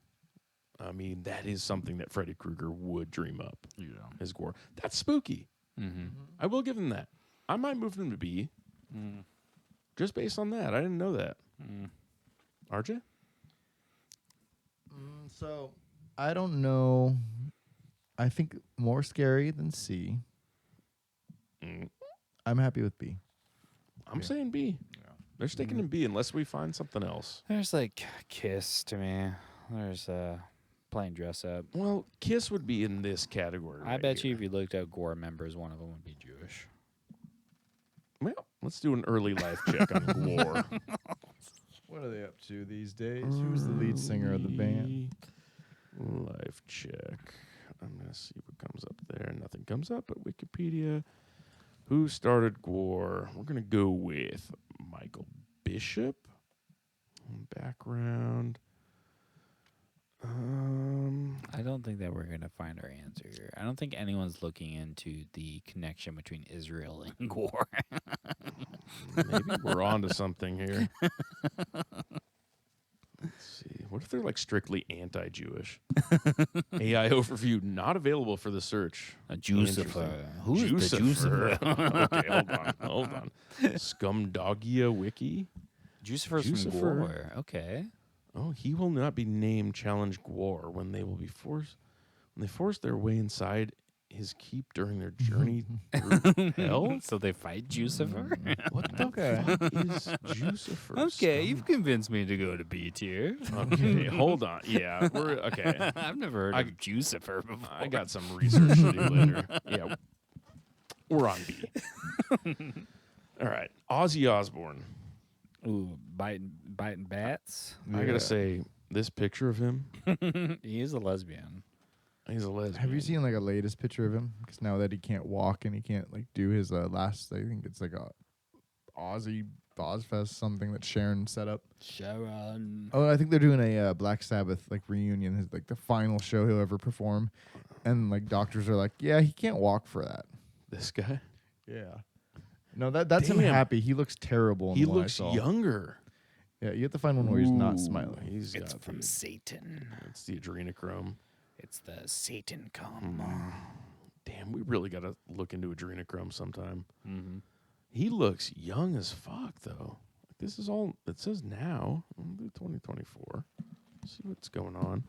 I mean, that is something that Freddy Krueger would dream up. Yeah. His gore. That's spooky. Mm-hmm. I will give him that. I might move him to B. Just based on that. I didn't know that. RJ? So I don't know. I think more scary than C. I'm happy with B. I'm saying B. They're sticking in B unless we find something else. There's like Kiss to me. There's playing dress up. Well, Kiss would be in this category. I bet you if you looked at gore members, one of them would be Jewish. Well, let's do an early life check on Gore. What are they up to these days? Who's the lead singer of the band? Life check. I'm going to see what comes up there. Nothing comes up at Wikipedia. Who started Gore? We're going to go with Michael Bishop. Background. I don't think that we're going to find our answer here. I don't think anyone's looking into the connection between Israel and gore. Maybe we're on to something here. Let's see. What if they're like strictly anti-Jewish? AI overview not available for the search. A Jucifer. Who is the Jucifer? Okay, hold on. Scumdogia Wiki. Jucifer's from Jucifer. gore. Okay. Oh, he will not be named Challenge Gore when they will be forced when they force their way inside his keep during their journey through hell. So they fight Jucifer? What the fuck is Jucifer? Okay, you've convinced me to go to B tier. Okay, hold on. Yeah, we're okay. I've never heard of Jucifer before. I got some research to do later. Yeah, we're on B. All right, Ozzy Osbourne. Ooh, biting bats. I gotta say, this picture of him, He is a lesbian. he's a lesbian. Have you seen like a latest picture of him? Because now that he can't walk and he can't like do his last, I think it's like a Aussie Ozfest something that Sharon set up. Sharon. Oh, I think they're doing a Black Sabbath like reunion, his like the final show he'll ever perform, and like doctors are like, yeah, he can't walk for that. this guy? Yeah. No, that's him Damn. happy. He looks terrible. In He the one I looks saw. younger. Yeah, you get the final one where he's not Ooh, smiling. He's It's got from the, Satan. it's the adrenochrome. It's the Satan come. Damn, we really got to look into adrenochrome sometime. Mm-hmm. He looks young as fuck, though. Like, this is all it says now. We'll do 2024. See what's going on.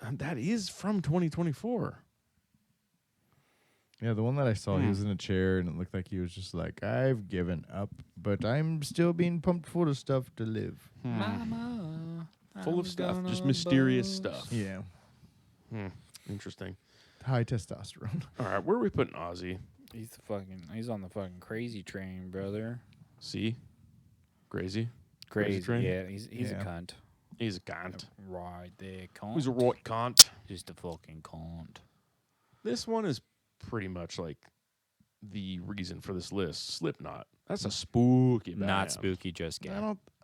And that is from 2024. Yeah, the one that I saw, he was in a chair and it looked like he was just like, I've given up, but I'm still being pumped full of stuff to live. Mama. Full of stuff, just mysterious stuff. Yeah. Interesting. High testosterone. All right, where are we putting Ozzy? He's on the fucking crazy train, brother. See? Crazy? Crazy. train? Yeah, he's Yeah. a cunt. He's a cunt. Right there, cunt. He's a right cunt. Just a fucking cunt. This one is pretty much like the reason for this list. Slipknot. That's a spooky band. Not spooky, just gay.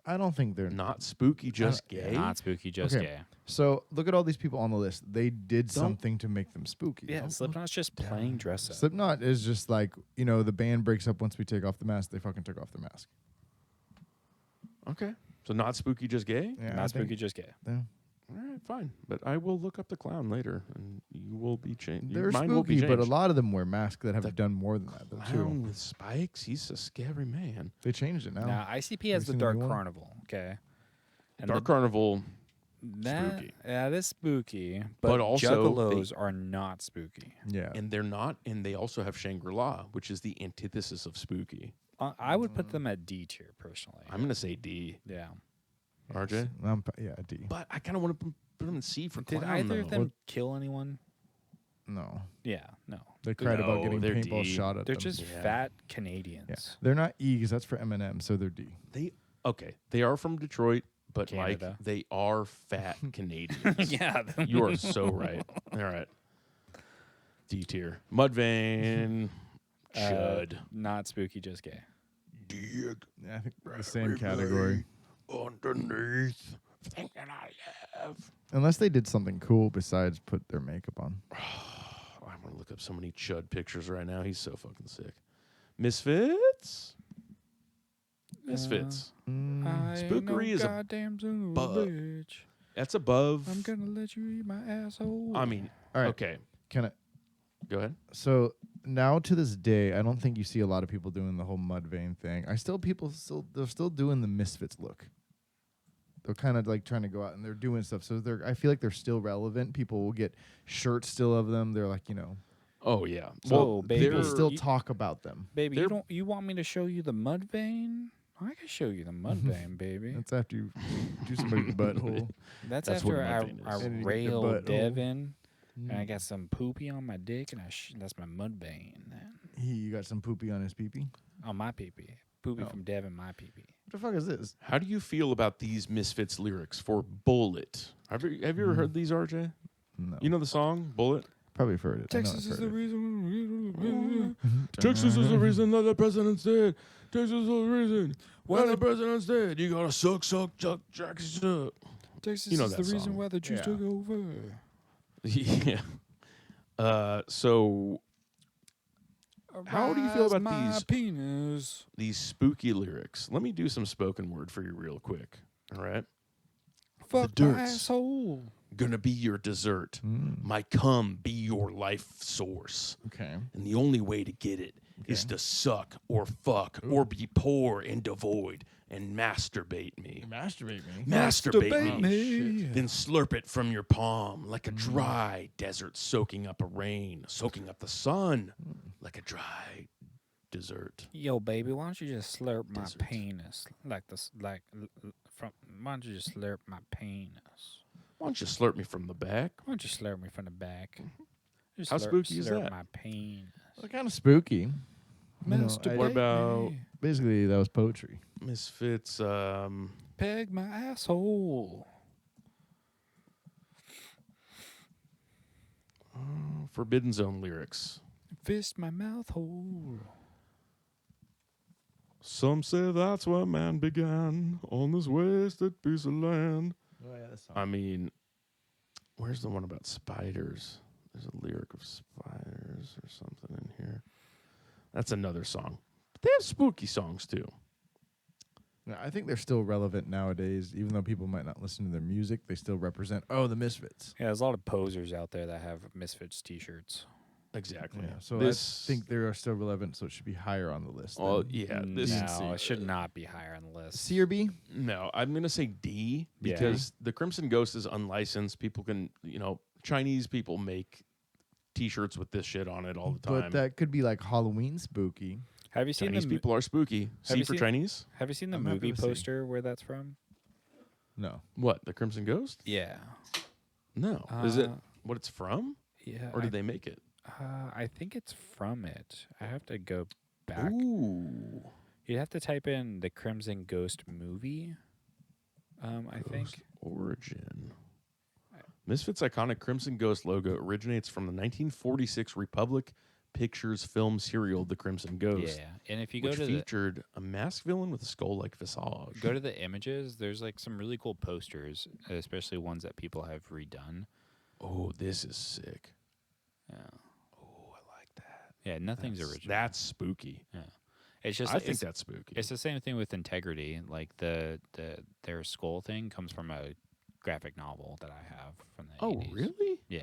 I don't think they're Not spooky, just gay. Not spooky, just Okay. gay. So look at all these people on the list. They did something to make them spooky. Yeah, Slipknot's just playing dress up. Slipknot is just like, you know, the band breaks up once we take off the mask. They fucking took off the mask. Okay. So not spooky, just gay? Yeah, I Not spooky, think- just gay. yeah. All right, fine. But I will look up the clown later, and you will be changed. They're Mine will be spooky, but a changed. lot of them wear masks that have The done more than that, though, Clown too. with spikes. He's a scary man. They changed it now. Now, ICP has you the seen the Dark new one? Carnival, okay? And Dark the, Carnival. spooky. That is spooky, But but also juggalos are not spooky. Yeah. And they're not, and they also have Shangri-La, which is the antithesis of spooky. I would put them at D tier personally. I'm gonna say D. Yeah. RJ? Yeah, D. But I kind of want to put them in C for Did clown, either though. of them kill anyone? No. Yeah, no. They cried No, about getting they're paintball D. shot at They're them. just Yeah. fat Canadians. Yeah. They're not E because that's for Eminem, so they're D. They are from Detroit, but Canada. Mike, they are fat Canadians. Yeah. You are so right. All right. D tier. Mudvayne. Chud. Not spooky, just gay. Dig Yeah, I think the same category. underneath. Thing that I have. Unless they did something cool besides put their makeup on. I'm going to look up so many Chud pictures right now. He's so fucking sick. Misfits? Misfits. I ain't Spookery no is a goddamn son of bu- bitch. That's above. I'm gonna let you eat my asshole. I mean, All right. okay. Can I? Go ahead. So now to this day, I don't think you see a lot of people doing the whole Mudvayne thing. They're still doing the Misfits look. They're kind of like trying to go out and they're doing stuff. So I feel like they're still relevant. People will get shirts still of them. They're like, Oh, yeah. So, baby, people still you- talk about them. baby, they're- you want me to show you the mud vein? I can show you the mud vein, baby. That's after you do somebody's butthole. That's That's what after mud I, vein is. I And you get the rail butthole. Devin, and I got some poopy on my dick, and that's my mud vein. You got some poopy on his peepee. On my pee-pee. Poopy Oh. from Devin, my pee-pee. What the fuck is this? How do you feel about these Misfits lyrics for Bullet? Have you ever heard these, RJ? No. You know the song, Bullet? Probably have heard it. Texas is the reason. Texas is the reason that the president's dead. Texas is the reason why the president's dead. You gotta suck, Texas up. Texas You know is that the reason song. why the Jews Yeah. took over. Yeah. So How do you feel Rise about my these- penis? these spooky lyrics. Let me do some spoken word for you real quick. All right. Fuck my dirts. asshole. Gonna be your dessert. My cum be your life source. Okay. And the only way to get it is to suck or fuck or be poor and devoid and masturbate me. Masturbate me. Masturbate me. me. Then slurp it from your palm like a dry desert soaking up a rain, soaking up the sun like a dry dessert. Yo, baby, why don't you just slurp my Desert. penis like this? From? Why don't you just slurp my penis? Why don't you slurp me from the back? Why don't you slurp me from the back? Just How spooky is slurp that? my penis. Well, kind of spooky. You know, Masturbate What about- me. basically, that was poetry. Misfits, Peg my asshole? Forbidden Zone lyrics. Fist my mouth hole. Some say that's where man began on this wasted piece of land. Oh, yeah, that's I mean, where's the one about spiders? There's a lyric of spiders or something in here. That's another song. But they have spooky songs too. I think they're still relevant nowadays, even though people might not listen to their music. They still represent, the Misfits. Yeah, there's a lot of posers out there that have Misfits T-shirts. Exactly. Yeah, so this, I think they are still relevant, so it should be higher on the list. Oh than yeah, this No, it should not be higher on the list. C or B? No, I'm gonna say D Yeah. because the Crimson Ghost is unlicensed. People can, Chinese people make T-shirts with this shit on it all the time. But that could be like Halloween spooky. Have you seen Chinese the people are spooky. Have C you for seen- Chinese. Have you seen the I'm happy movie to see. poster where that's from? No. What, the Crimson Ghost? Yeah. No. Is it Uh, what it's from, Yeah. or did they make it? I think it's from it. I have to go back. Ooh. You'd have to type in the Crimson Ghost movie. I think. Ghost origin. Misfits' iconic Crimson Ghost logo originates from the 1946 Republic Pictures film serial The Crimson Ghost, Yeah, and if you go which to the featured a masked villain with a skull-like visage. go to the images, there's like some really cool posters, especially ones that people have redone. Oh, this is sick. Yeah. Oh, I like that. Yeah, nothing's That's- original. That's spooky. Yeah. It's just I think it's, that's spooky. it's the same thing with Integrity. Like their skull thing comes from a graphic novel that I have from the Oh, 80s. really? Yeah.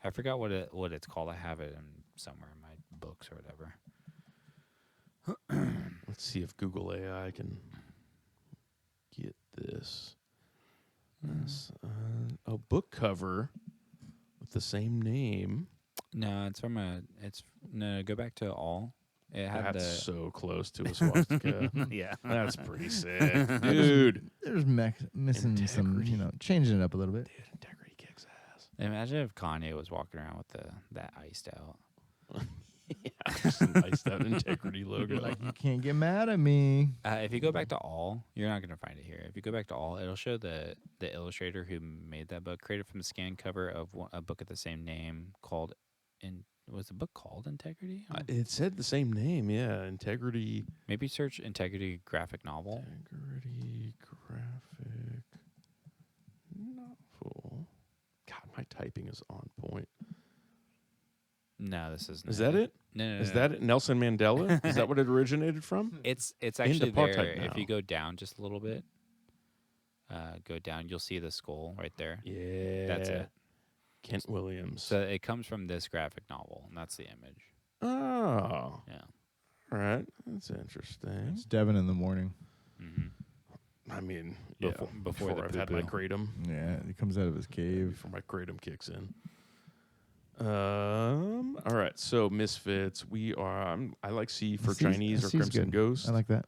I forgot what it's called. I have it somewhere in my books or whatever. Let's see if Google AI can get this. this? A book cover with the same name. No, it's from a. It's no. Go back to all. It had That's the. so close to a swastika. Yeah. That's pretty sick, dude. There's missing some, changing it up a little bit. Dude, integrity kicks ass. Imagine if Kanye was walking around with that iced out. Yeah, just an iced out integrity logo. Like, you can't get mad at me. If you go back to all, you're not gonna find it here. If you go back to all, it'll show the illustrator who made that book, created from the scan cover of a book of the same name called. Was the book called Integrity? It said the same name, yeah. Integrity. Maybe search Integrity graphic novel. Integrity graphic novel. God, my typing is on point. No, this is. Is that it? No. Is that it? Nelson Mandela? Is that what it originated from? It's actually there. apartheid If you now. go down just a little bit, go down, you'll see the skull right there. Yeah. That's it. Kent Williams. So it comes from this graphic novel, and that's the image. Oh. Yeah. All right. That's interesting. It's Devin in the morning. Mm-hmm. I mean, Before the I've had my poo-poo. kratom. Yeah, he comes out of his cave. Before my kratom kicks in. All right. So Misfits, we are. I like C for C's- Chinese or C's Crimson good. Ghost. I like that.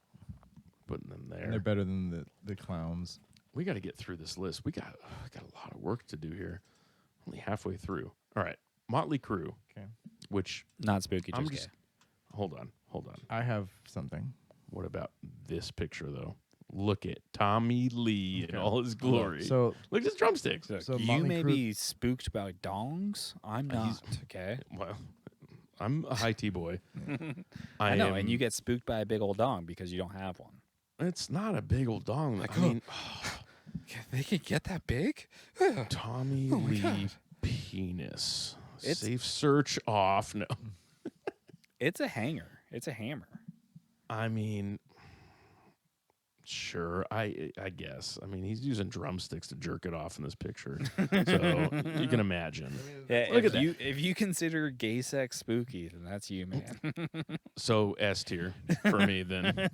Putting them there. And they're better than the clowns. We got to get through this list. We got a lot of work to do here. Only halfway through. All right. Motley Crue. Okay. Which Not spooky, I'm just just. gay. Hold on. I have something. What about this picture though? Look at Tommy Lee in Okay. all his glory. So Look at his drumsticks. So you Motley may Crue- be spooked by dongs. I'm He's- not. Okay. Well, I'm a high tea boy. I know, am- and you get spooked by a big old dong because you don't have one. It's not a big old dong. Like, I mean, They can get that big? Tommy Oh my Lee God. penis. It's- Safe search off. No, It's a hanger. It's a hammer. I mean, sure. I guess. I mean, he's using drumsticks to jerk it off in this picture, so you can imagine. Yeah, Look if at you if you consider gay sex spooky, then that's you, man. So S tier for me then.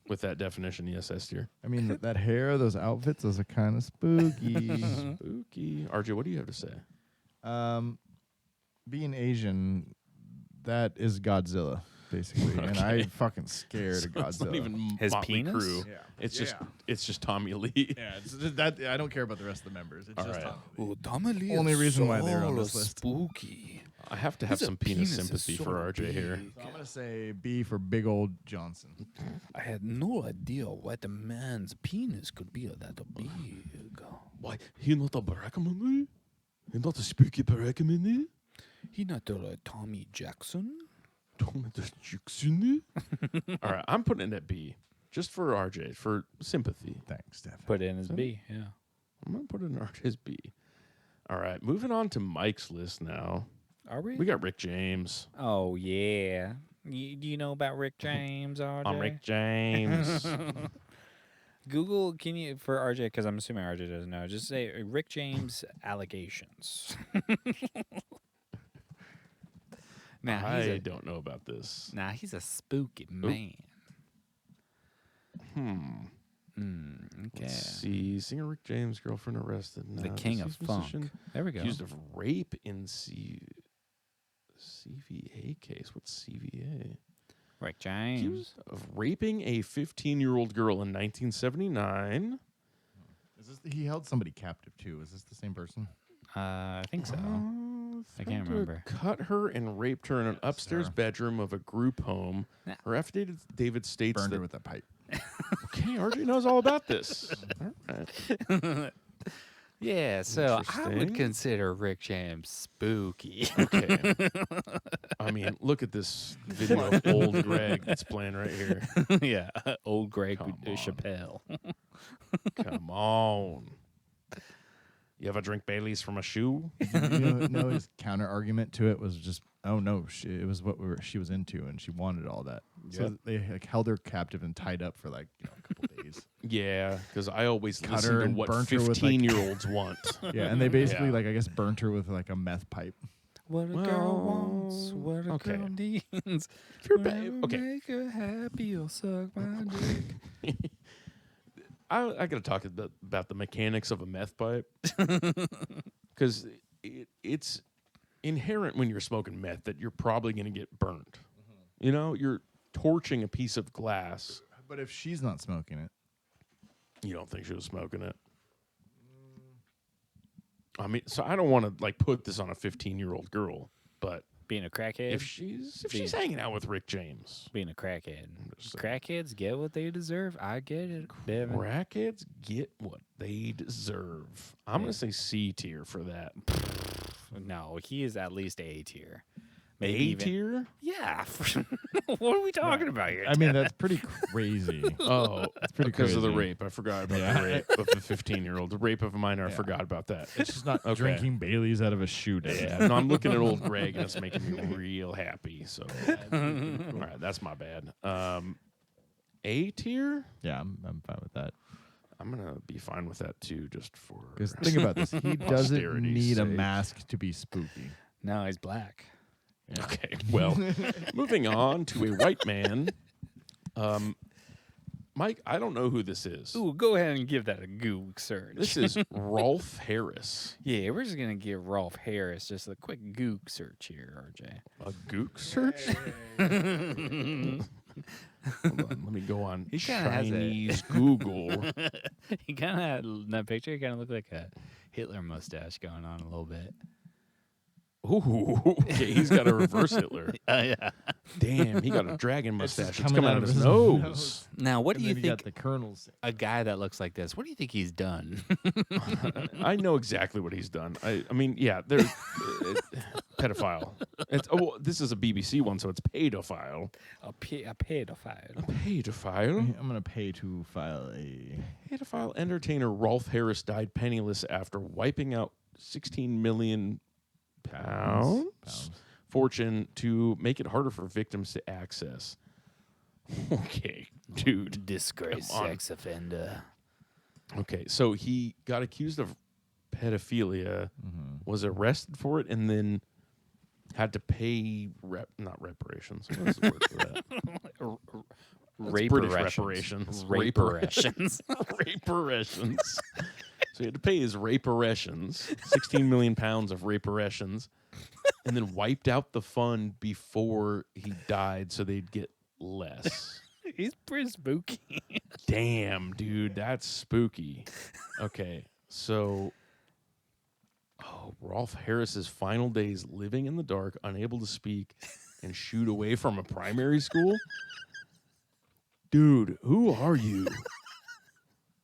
With that definition, yes, S tier. I mean, that hair, those outfits, those are kind of spooky. Spooky. RJ, what do you have to say? Being Asian, that is Godzilla, basically. And I'm Okay. fucking scared of Godzilla. It's not even His Motley penis? Crue. Yeah. It's just Tommy Lee. Yeah, it's just that I don't care about the rest of the members. It's All just right. Tommy Lee. Only reason why they're on this list. Spooky. I have to have some penis sympathy for RJ here. So I'm gonna say B for big old Johnson. I had no idea what a man's penis could be that big. Why? He not a Barakamani? He not a spooky Barakamani? He not Tommy Jackson? Don't the Jackson? All right, I'm putting it at B. Just for RJ, for sympathy. Thanks, Steph. Put it in as B, yeah. I'm going to put it in RJ's B. All right, moving on to Mike's list now. Are we? We got Rick James. Oh, yeah. Do you know about Rick James, RJ? I'm Rick James. Google, can you, for RJ, because I'm assuming RJ doesn't know, just say Rick James allegations. Now, I don't know about this. he's a spooky man. Okay. Let's see. Singer Rick James, girlfriend arrested. The No, king of deceased funk. musician There we go. accused of rape in CVA case. What's CVA? Rick James. Accused of raping a 15-year-old girl in 1979. Is this he held somebody captive too? Is this the same person? I think so. I can't Threatened to remember. Cut her and raped her in an upstairs her. bedroom of a group home. Nah. Her affidavit states Burned that her with that pipe. okay, RJ knows all about this. All right. Yeah, so I would Interesting. consider Rick James spooky. Okay. I mean, look at this video of old Greg that's playing right here. Yeah, old Greg Come on. Chappelle. Come on. You ever drink Bailey's from a shoe? No, his counter argument to it was just, oh no, it was what she was into, and she wanted all that. Yep. So they held her captive and tied up for a couple days. Yeah, because I always Cut listen her to and what burnt her with, like- 15-year-olds want. Yeah, and they basically Yeah. I guess burnt her with a meth pipe. What a girl wants, what a okay. girl needs. You're Whatever okay. make her happy or suck my dick. I got to talk about the mechanics of a meth pipe, because it's inherent when you're smoking meth that you're probably going to get burned. You know, you're torching a piece of glass. But if she's not smoking it, You don't think she was smoking it? I mean, so I don't want to like put this on a 15-year-old girl, but Being a crackhead. if she's hanging out with Rick James, Being a crackhead. just Crackheads get what they deserve. I get it, Devin. crackheads get what they deserve. I'm gonna say C tier for that. No, he is at least A tier. A tier? Yeah. What are we talking about here? I mean, that's pretty crazy. Oh, It's pretty because of the crazy. rape. I forgot about the rape of a 15-year-old. The rape of a minor. I forgot about that. It's just not Okay. drinking Baileys out of a shoe. Yeah, no, I'm looking at old Greg, and it's making me real happy. So, all right, that's my bad. A tier? Yeah, I'm fine with that. I'm gonna be fine with that too, just for. Because think about this, he doesn't Posterity's need a sake. mask to be spooky. No, he's black. Okay, well, moving on to a white man. Mike, I don't know who this is. Ooh, go ahead and give that a Goog search. This is Rolf Harris. Yeah, we're just going to give Rolf Harris just a quick Goog search here, RJ. A gook search? Hold on, let me go on He kinda has a- Chinese Google. He kind of had, in that picture, he kind of looked like a Hitler mustache going on a little bit. Ooh, okay, he's got a reverse Hitler. Yeah. Damn, he got a dragon mustache. It's coming coming out of his nose. Now, what And do you then you think got the colonels. a guy that looks like this, what do you think he's done? I know exactly what he's done. I mean, yeah, there's pedophile. This is a BBC one, so it's pedophile. a pedophile. Pedophile. I'm gonna pay to file a. Pedophile entertainer Rolf Harris died penniless after wiping out 16 million pounds fortune to make it harder for victims to access. Okay, dude. Disgraced Come on. sex offender. Okay, so he got accused of pedophilia, was arrested for it, and then had to pay not reparations. What's the word for that? It's British reparations. Reparations. Reparations. So he had to pay his reparations, 16 million pounds of reparations, and then wiped out the fund before he died so they'd get less. He's pretty spooky. Damn, dude, that's spooky. Okay, so Rolf Harris's final days living in the dark, unable to speak, and shoot away from a primary school? Dude, who are you?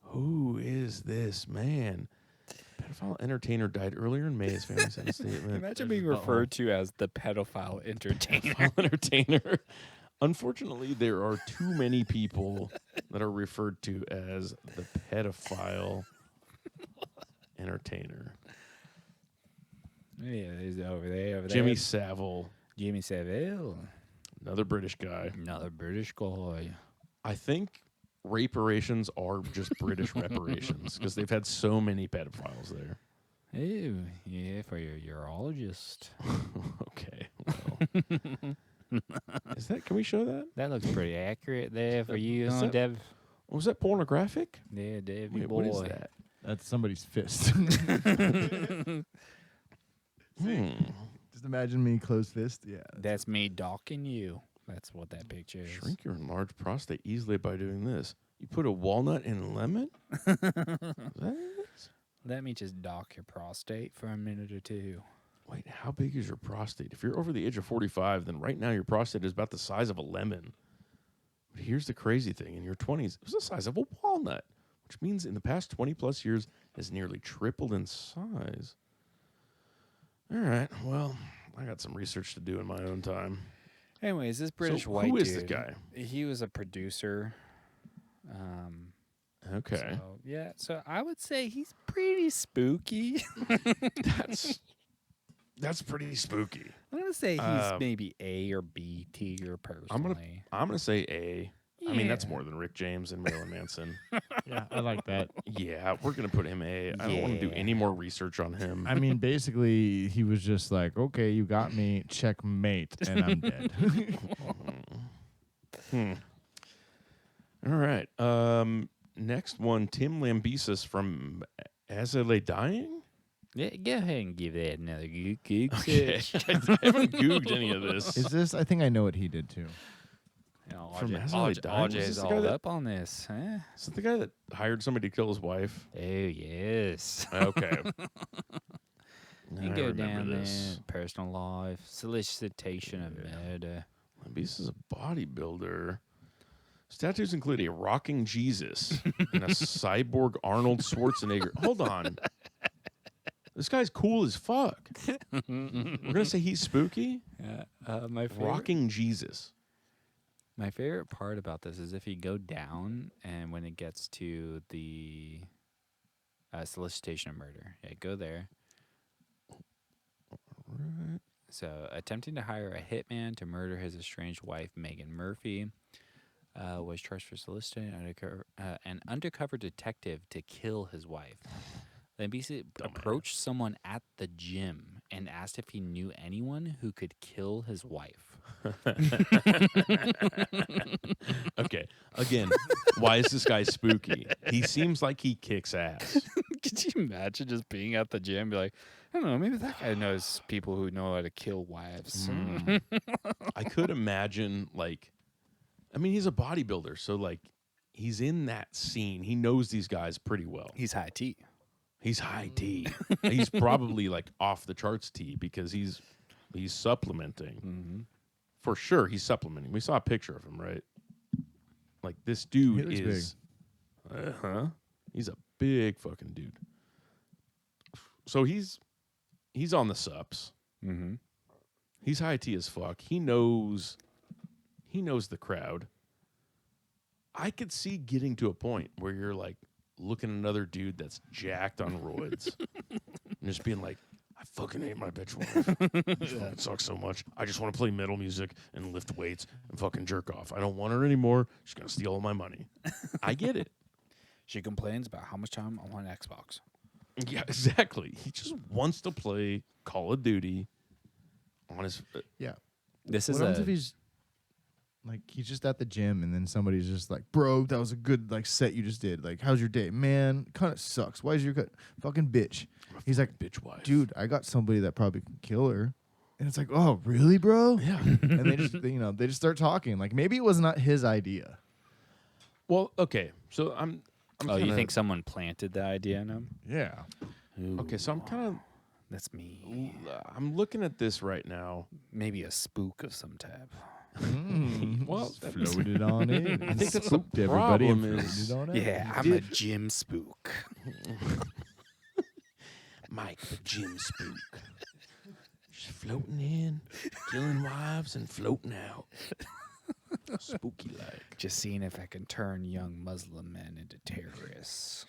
Who is this man? Pedophile entertainer died earlier in May. His family sent a statement. Imagine being referred to as the pedophile entertainer. Entertainer. Unfortunately, there are too many people that are referred to as the pedophile entertainer. Yeah, he's over there. Jimmy Savile, Jimmy Savile. another British guy. Another British guy. I think reparations are just British reparations because they've had so many pedophiles there. Ew, yeah, for your urologist. Okay. Well. Is that? Can we show that? That looks pretty accurate there for you, is huh, that- Dev? Was that pornographic? Yeah, Dev, Wait, boy. what is that? That's somebody's fist. Just imagine me closed fist. Yeah. That's me docking you. That's what that picture is. Shrink your enlarged prostate easily by doing this. You put a walnut in lemon? Is that it? Let me just dock your prostate for a minute or two. Wait, how big is your prostate? If you're over the age of 45, then right now your prostate is about the size of a lemon. But here's the crazy thing. In your 20s, it was the size of a walnut, which means in the past 20 plus years it has nearly tripled in size. All right, well, I got some research to do in my own time. Anyways, this British So white who dude. is this guy? He was a producer. Okay. So, yeah, so I would say he's pretty spooky. That's pretty spooky. I'm gonna say he's maybe A or B tier personally. I'm gonna say A. I mean, that's Yeah. more than Rick James and Marilyn Manson. Yeah, I like that. Yeah, we're gonna put him A. I don't want to do Yeah. any more research on him. I mean, basically, he was just like, okay, you got me, checkmate, and I'm dead. All right. next one, Tim Lambesis from As I Lay Dying. Yeah, go ahead and give that another Goog Okay. search. I haven't Googed any of this. Is this? I think I know what he did too. You know, From As I Lay Dying? Was RJ's this the guy all that- up on this, huh? Is it the guy that hired somebody to kill his wife? Oh, yes. Okay. You I go remember down this. there, personal life, solicitation of murder. Lambesis is a bodybuilder. Statues include a rocking Jesus and a cyborg Arnold Schwarzenegger. Hold on. This guy's cool as fuck. We're going to say he's spooky? My Rocking Jesus. My favorite part about this is if you go down and when it gets to the solicitation of murder, go there. Right. So, attempting to hire a hitman to murder his estranged wife, Megan Murphy, was charged for soliciting an undercover detective to kill his wife. Then basically approached someone at the gym and asked if he knew anyone who could kill his wife. Okay. Again, why is this guy spooky? He seems like he kicks ass. Could you imagine just being at the gym and be like, I don't know, maybe that guy knows people who know how to kill wives. I could imagine, like, I mean, he's a bodybuilder, so, like, he's in that scene. He knows these guys pretty well. He's high T. He's high T. He's probably, like, off the charts T because he's supplementing. Mm-hmm. For sure, he's supplementing. We saw a picture of him, right? Like, this dude He looks is... He's a big fucking dude. So he's on the sups. Mm-hmm. He's high T as fuck. He knows the crowd. I could see getting to a point where you're like looking at another dude that's jacked on roids and just being like, I fucking hate my bitch wife. She fucking sucks so much. I just want to play metal music and lift weights and fucking jerk off. I don't want her anymore. She's gonna steal all my money. I get it. She complains about how much time I'm on Xbox. Yeah, exactly. He just wants to play Call of Duty on his. Yeah. This What is happens if he's like he's just at the gym and then somebody's just like, bro, that was a good like set you just did. Like, how's your day, man? Kind of sucks. Why is your cut fucking bitch? He's like, bitch wife, dude, I got somebody that probably can kill her. And it's like, oh, really, bro? Yeah. And they just they just start talking. Like maybe it was not his idea. Well, okay. So I'm Oh, you kinda- think someone planted the idea in him? Yeah. Okay, so I'm kind That's me. of I'm looking at this right now. Maybe a spook of some type. Well, Just floated on in. I think that's the Spooked everybody and problem is- floated on in. Yeah, I'm a gym spook. Mike, the gym spook. Just floating in, killing wives and floating out. Spooky like. Just seeing if I can turn young Muslim men into terrorists.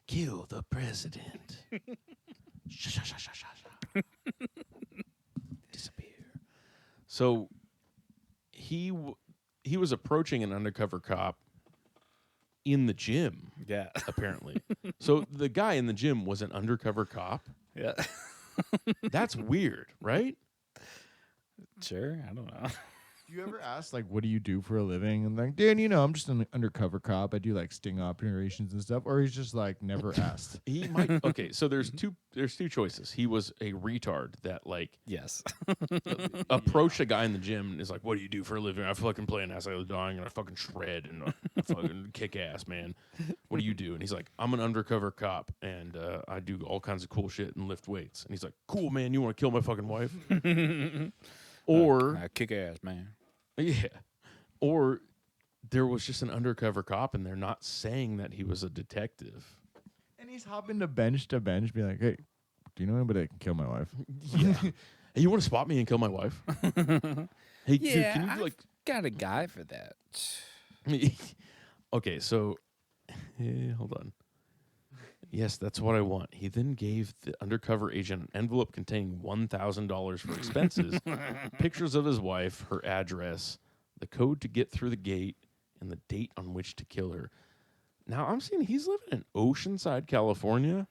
Kill the president. Disappear. So he was approaching an undercover cop in the gym, Yeah. apparently. So the guy in the gym was an undercover cop. Yeah. That's weird, right? Sure. I don't know. Do you ever ask like, what do you do for a living? And like, Dan, I'm just an undercover cop. I do like sting operations and stuff. Or he's just like never asked. He might. Okay, so there's two choices. He was a retard that like Yes. approached a guy in the gym and is like, "What do you do for a living?" I fucking play an As I Lay Dying and I fucking shred and I fucking kick ass, man. What do you do? And he's like, "I'm an undercover cop and I do all kinds of cool shit and lift weights." And he's like, "Cool, man. You want to kill my fucking wife?" Or kick ass, man. yeah, or there was just an undercover cop and they're not saying that he was a detective. And he's hopping to bench, be like, hey, do you know anybody that can kill my wife? Yeah. Hey, you want to spot me and kill my wife? Hey, dude, Yeah, can you I've like? got a guy for that. Okay, so hold on. Yes, that's what I want. He then gave the undercover agent an envelope containing $1,000 for expenses, pictures of his wife, her address, the code to get through the gate, and the date on which to kill her. Now, I'm seeing he's living in Oceanside, California,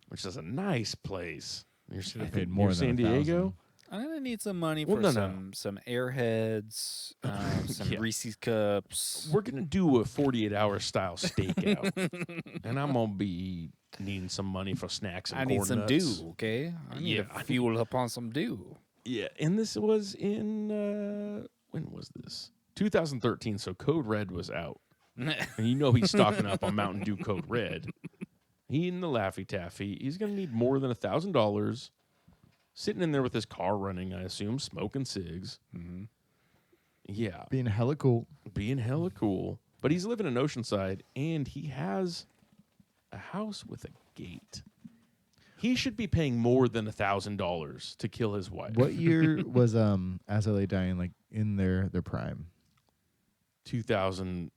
which is a nice place. Should have paid more than San Diego. I'm gonna need some money Well, for no. some Airheads, some Yeah. Reese's cups. We're gonna do a 48-hour style stakeout, and I'm gonna be needing some money for snacks and I corn need some nuts. dew, okay? I need Yeah, to fuel up on some dew. Yeah, and this was in when was this? 2013. So Code Red was out, and you know he's stocking up on Mountain Dew Code Red. He in the Laffy Taffy. He's gonna need more than $1,000. Sitting in there with his car running, I assume, smoking cigs. Mm-hmm. Yeah, Being hella cool. being hella cool. But he's living in Oceanside, and he has a house with a gate. He should be paying more than $1,000 to kill his wife. What year was As I Lay Dying like in their prime? 2005.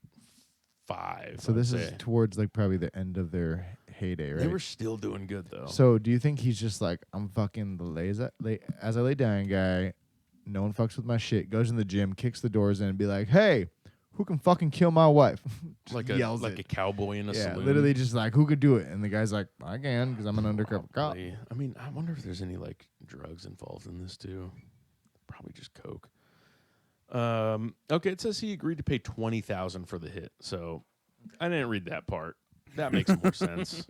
So this I'd is say. towards like probably the end of their heyday, right? They were still doing good though. So do you think he's just like, I'm fucking the As I Lay Dying guy, no one fucks with my shit, goes in the gym, kicks the doors in and be like, hey, who can fucking kill my wife? Just like yells a it. cowboy in a Yeah, saloon. literally just like, who could do it? And the guy's like, I can because I'm an undercover cop. Probably. I mean, I wonder if there's any like drugs involved in this too. Probably just coke. Okay, it says he agreed to pay $20,000 for the hit. So I didn't read that part. That makes more sense.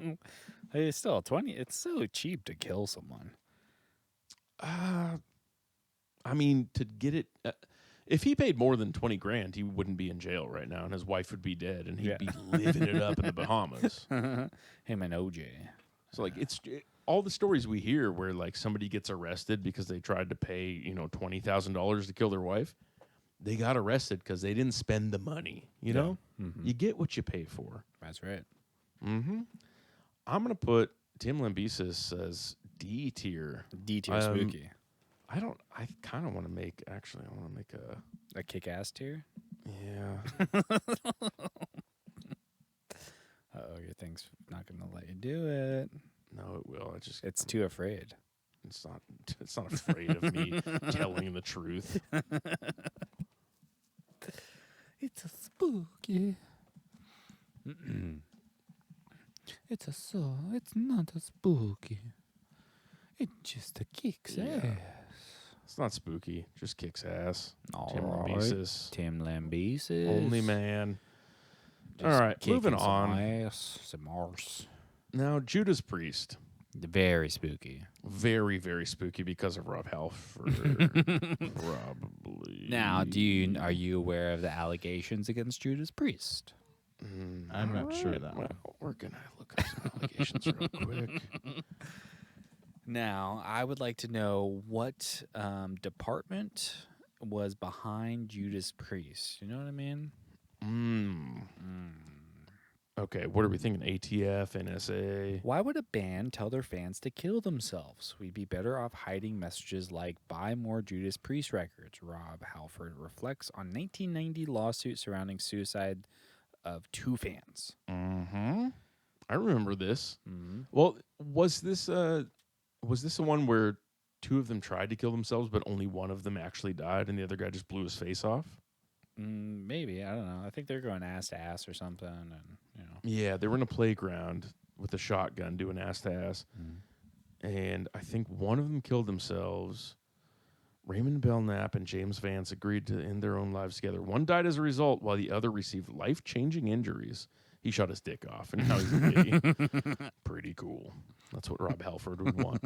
It's still 20. It's so cheap to kill someone. I mean, to get it, if he paid more than 20 grand, he wouldn't be in jail right now, and his wife would be dead, and he'd be living it up in the Bahamas. Him and OJ. So like, all the stories we hear where like somebody gets arrested because they tried to pay $20,000 to kill their wife, they got arrested because they didn't spend the money. You know, you get what you pay for. That's right. Mm-hmm. I'm gonna put Tim Lambesis as D tier. D tier spooky. I kind of want to make. Actually, I want to make A kick-ass tier. Yeah. Oh, your thing's not gonna let you do it. No, it will. It's too afraid. It's not. It's not afraid of me telling the truth. It's a spooky. It's not a spooky. It's just a kicks ass. It's not spooky. Just kicks ass. All Tim right. Lambesis. Tim Lambesis. Only man. Just All right, kicking moving some on. Ass, some arse. Now, Judas Priest. Very spooky. Very, very spooky because of Rob Halford. Probably. Now, are you aware of the allegations against Judas Priest? I'm not sure of that. Well, we're going to look up some allegations real quick. Now, I would like to know what department was behind Judas Priest. You know what I mean? Okay, what are we thinking? ATF, NSA? Why would a band tell their fans to kill themselves? We'd be better off hiding messages like buy more Judas Priest records. Rob Halford reflects on 1990 lawsuit surrounding suicide of 2 fans. Mm-hmm. I remember this. Mm-hmm. Well, was this the one where 2 of them tried to kill themselves, but only one of them actually died, and the other guy just blew his face off? Maybe. I don't know. I think they're going ass to ass or something, and Yeah, they were in a playground with a shotgun doing ass to ass, and I think one of them killed themselves. Raymond Belknap and James Vance agreed to end their own lives together. One died as a result, while the other received life-changing injuries. He shot his dick off, and now he's a gay. Pretty cool. That's what Rob Halford would want.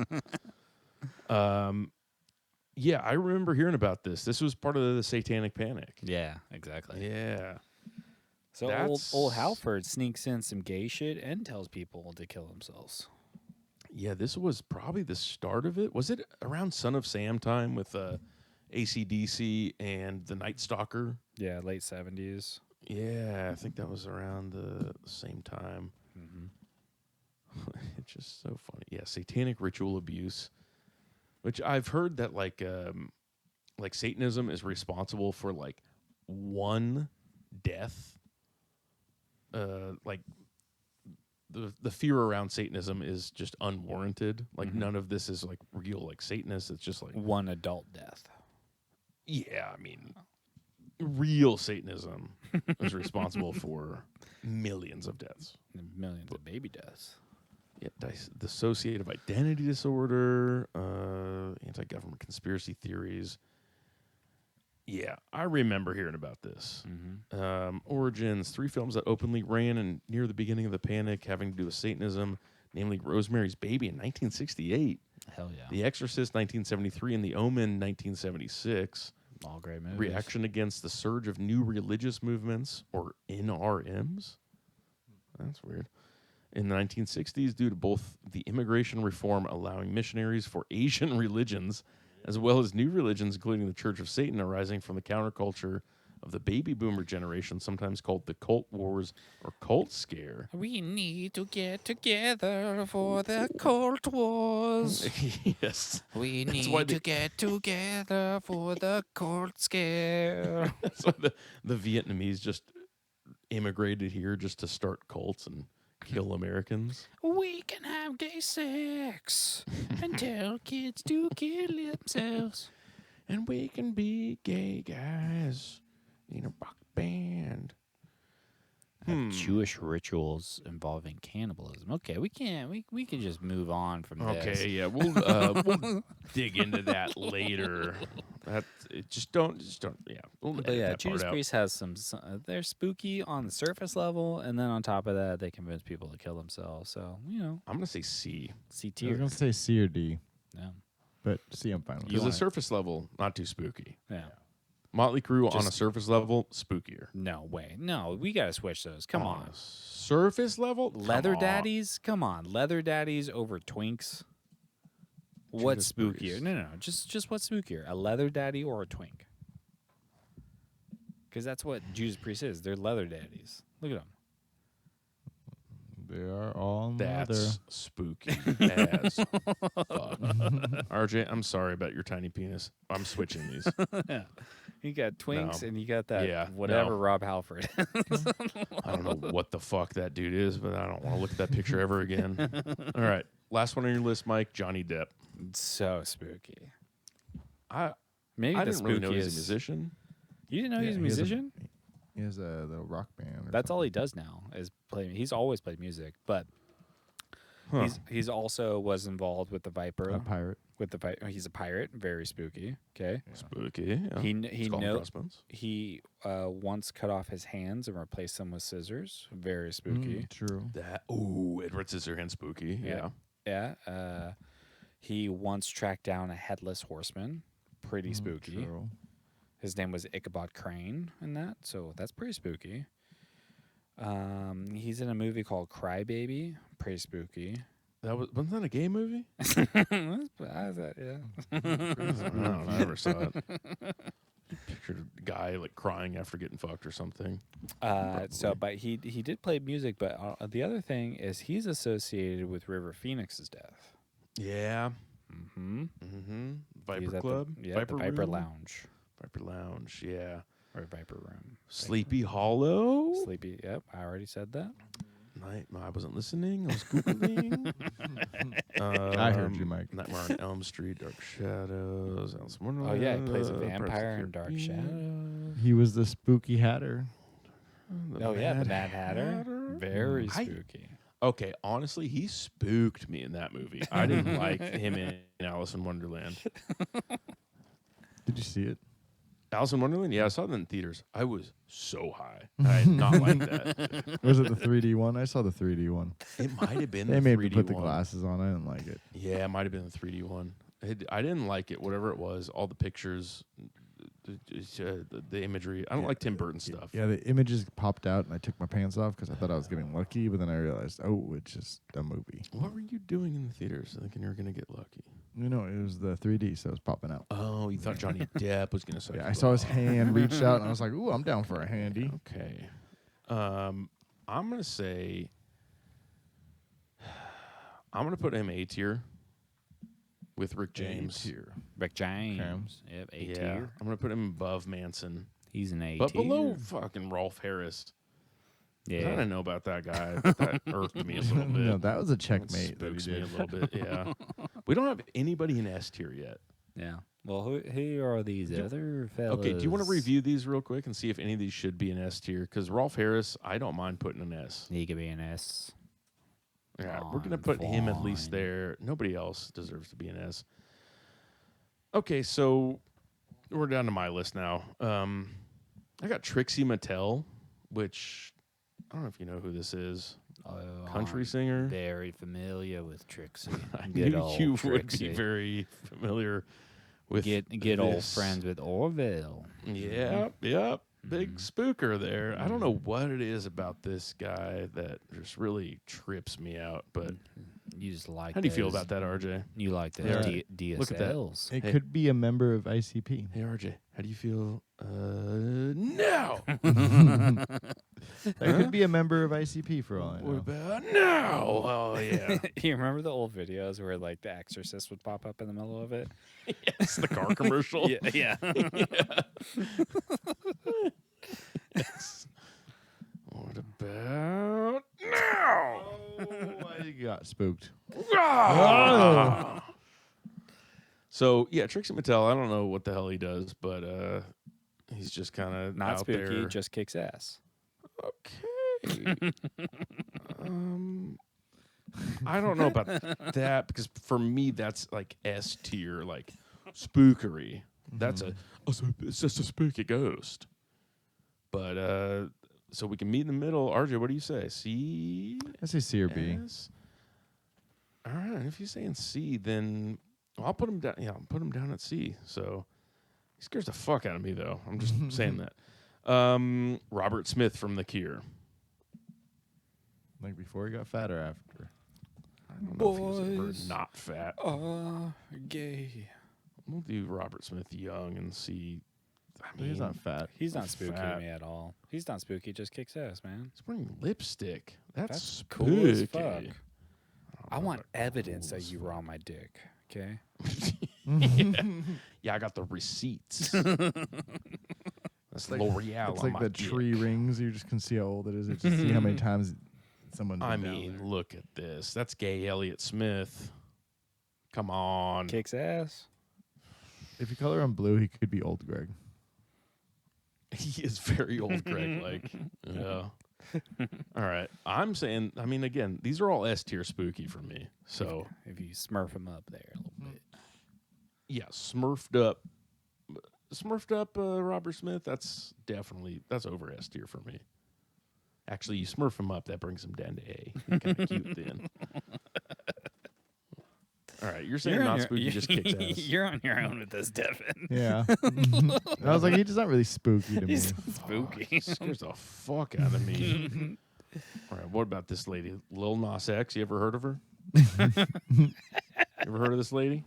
Yeah, I remember hearing about this. This was part of the Satanic Panic. Yeah, exactly. Yeah. So old Halford sneaks in some gay shit and tells people to kill themselves. Yeah, this was probably the start of it. Was it around Son of Sam time with AC/DC and the Night Stalker? Yeah, late 70s. Yeah, I think that was around the same time. It's just so funny. Yeah, satanic ritual abuse, which I've heard that like Satanism is responsible for like 1 death. Like the fear around Satanism is just unwarranted. Like none of this is like real like Satanists. It's just like 1 adult death. Yeah, I mean, real Satanism is responsible for millions of deaths. And millions of baby deaths. dissociative identity disorder, anti-government conspiracy theories. Yeah, I remember hearing about this. Origins, 3 films that openly ran and near the beginning of the panic having to do with Satanism, namely Rosemary's Baby in 1968. Hell yeah. The Exorcist, 1973, and The Omen, 1976. All great movies. Reaction against the surge of new religious movements, or NRMs. That's weird. In the 1960s, due to both the immigration reform allowing missionaries for Asian religions, as well as new religions, including the Church of Satan, arising from the counterculture of the baby boomer generation, sometimes called the cult wars or cult scare. We need to get together for the cult wars. Yes. We why need to get together for the cult scare. That's why the Vietnamese just immigrated here just to start cults and kill Americans. We can have gay sex and tell kids to kill themselves. And we can be gay guys in a rock band. Jewish rituals involving cannibalism. Okay, we can't. We can just move on from this. Okay, yeah, we'll dig into that later. Just don't. Yeah, we'll But edit yeah, that Judas part out. Priest has some. They're spooky on the surface level, and then on top of that, they convince people to kill themselves. So I'm gonna say C. C I was tier. gonna say C or D, Yeah, but C I'm fine with. Because the surface level, not too spooky. yeah. Motley Crue on a Just- surface level, spookier. No way. No, we gotta switch those. Come On on. a surface level, Leather Come on. daddies? Come on. Leather daddies over twinks? What's Judas spookier? Priest. No. Just what's spookier? A leather daddy or a twink? Because that's what Judas Priest is. They're leather daddies. Look at them. They are all That's leather. spooky as fuck. RJ, I'm sorry about your tiny penis. I'm switching these. You got twinks No. and you got that Yeah, whatever no. Rob Halford. I don't know what the fuck that dude is, but I don't want to look at that picture ever again. All right. Last one on your list, Mike, Johnny Depp. So spooky. I Maybe the didn't really know he's a spookiest- musician. You didn't know he's a he has a- musician? He has a little rock band. Or That's all he does now is play. He's always played music, but Huh. he's also was involved with the Viper. a pirate. With the he's a pirate, very spooky. Okay, Spooky. Yeah. he Skull and know crossbones. he once cut off his hands and replaced them with scissors. Very spooky. True. That Edward Scissorhands spooky. Yeah. Yeah. He once tracked down a headless horseman. Pretty spooky. True. His name was Ichabod Crane in that, so that's pretty spooky. He's in a movie called Crybaby. Pretty spooky. Wasn't that a gay movie? Yeah. I don't know. I never saw it. Pictured a guy like crying after getting fucked or something. But he did play music. But the other thing is he's associated with River Phoenix's death. Yeah. Mm-hmm. Mm-hmm. He's Viper at Club. the Viper Room? Lounge Viper Lounge. Yeah. or Viper Room. Sleepy Hollow. Sleepy. Yep, I already said that. I wasn't listening. I was googling. I heard you, Mike. Nightmare on Elm Street, Dark Shadows, Alice in Wonderland. Oh yeah, he plays a Pirates of the vampire in Dark Caribbean, Shadows. He was the spooky hatter. Oh yeah, the Mad Hatter. Very I- spooky. Okay, honestly, he spooked me in that movie. I didn't like him in Alice in Wonderland. Did you see it? Alice in Wonderland? Yeah, I saw it in theaters. I was so high. I did not like that. Was it the 3D one? I saw the 3D one. It might have been They the made 3D me put the one. glasses on. I didn't like it. Yeah, it might have been the 3D one. I didn't like it, whatever it was. All the pictures, the imagery. I don't like Tim Burton stuff. Yeah, the images popped out, and I took my pants off because I thought I was getting lucky. But then I realized, oh, it's just a movie. What were you doing in the theaters thinking you were going to get lucky? You know, it was the 3D, so it was popping out. Oh, you thought Johnny Depp was going to suck Yeah, you I saw his off. hand reach out, and I was like, ooh, I'm down for a handy. Okay. I'm going to say, I'm going to put him A tier with Rick James. A-tier. Rick James. Yep, A Yeah, tier. I'm going to put him above Manson. He's an A But tier. below fucking Rolf Harris. I Yeah. don't know about that guy. But that irked me a little bit. No, that was a That checkmate that he spooks me a did. little bit, yeah. We don't have anybody in S tier yet. Yeah. Well, who are these other fellas? Okay, do you want to review these real quick and see if any of these should be an S tier? Because Rolf Harris, I don't mind putting an S. He could be an S. Yeah, we're gonna put him at least there. Nobody else deserves to be an S. Okay, so we're down to my list now. I got Trixie Mattel, which I don't know if you know who this is. Country singer. Very familiar with Trixie. I Good knew old you Trixie. would be very familiar with get old this. friends with Orville. Yep. Big spooker there. I don't know what it is about this guy that just really trips me out, but You just like. how do you feel about that, RJ? You like the Yeah. Look at that. DSLs. It Hey. could be a member of ICP. Hey, RJ, how do you feel now? That could be a member of ICP for all I What know. about now? Oh, yeah. You remember the old videos where like the Exorcist would pop up in the middle of it? Yes, the car commercial. Yeah. Yes. What about now? Oh, I got spooked. Ah! So, yeah, Trixie Mattel, I don't know what the hell he does, but he's just kind of Not out spooky, there. just kicks ass. Okay. I don't know about that because for me that's like S tier, like spookery. That's it's just a spooky ghost. But so we can meet in the middle. RJ, what do you say? C? I say C or B. S? All right. If you're saying C, then I'll put him down. Yeah, I'll put him down at C. So he scares the fuck out of me, though. I'm just saying that. Robert Smith from The Cure. Like before he got fat or after? I don't know if he was Boys. ever not fat. Gay. We'll do Robert Smith young and see. I mean, He's not fat. He's not spooky fat. to me at all. He's not spooky, just kicks ass, man. he's wearing lipstick. That's Cool spooky. as fuck. I don't know want about evidence cool that as you were on my dick, okay? Yeah, I got the receipts. That's like- L'Oreal. It's on like my the dick. tree rings. You just can see how old it is. It's just see how many times someone's I been down mean, there. look at this. That's gay Elliott Smith. Come on. Kicks ass. If you color him blue, he could be old Greg. He is very old, Greg. Like, yeah. All right. I'm saying, I mean, again, these are all S tier spooky for me. So, If you smurf him up there a little bit. yeah, Smurfed up Robert Smith, that's over S tier for me. Actually, you smurf him up, that brings him down to A. Kind of cute then. All right, you're saying not spooky, just kicks ass. You're on your own with this, Devin. Yeah. I was like, he's not really spooky to me. He's not spooky. He scares the fuck out of me. All right, what about this lady? Lil Nas X, you ever heard of her? Ever heard of this lady?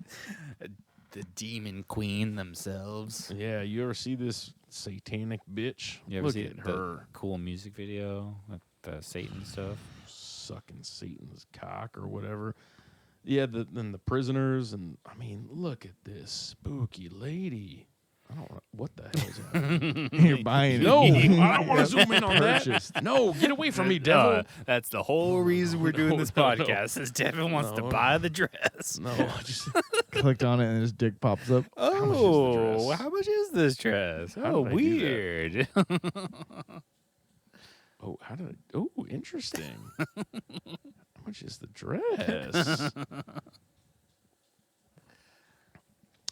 The demon queen themselves. Yeah, you ever see this satanic bitch? You ever Look see at the her cool music video with the Satan stuff? sucking Satan's cock or whatever. Yeah, then the prisoners, and I mean, look at this spooky lady. I don't know what the hell is that? You're buying it. No, I don't want to zoom in on Purchased. that. No, get away from me, devil. That's the whole reason we're doing this no. podcast. Is Devin wants to No. buy the dress. No, just Clicked on it and his dick pops up. Oh, dress? how much is this dress? How Oh, did I do that? weird. oh, how did I? Oh, interesting. How much is the dress?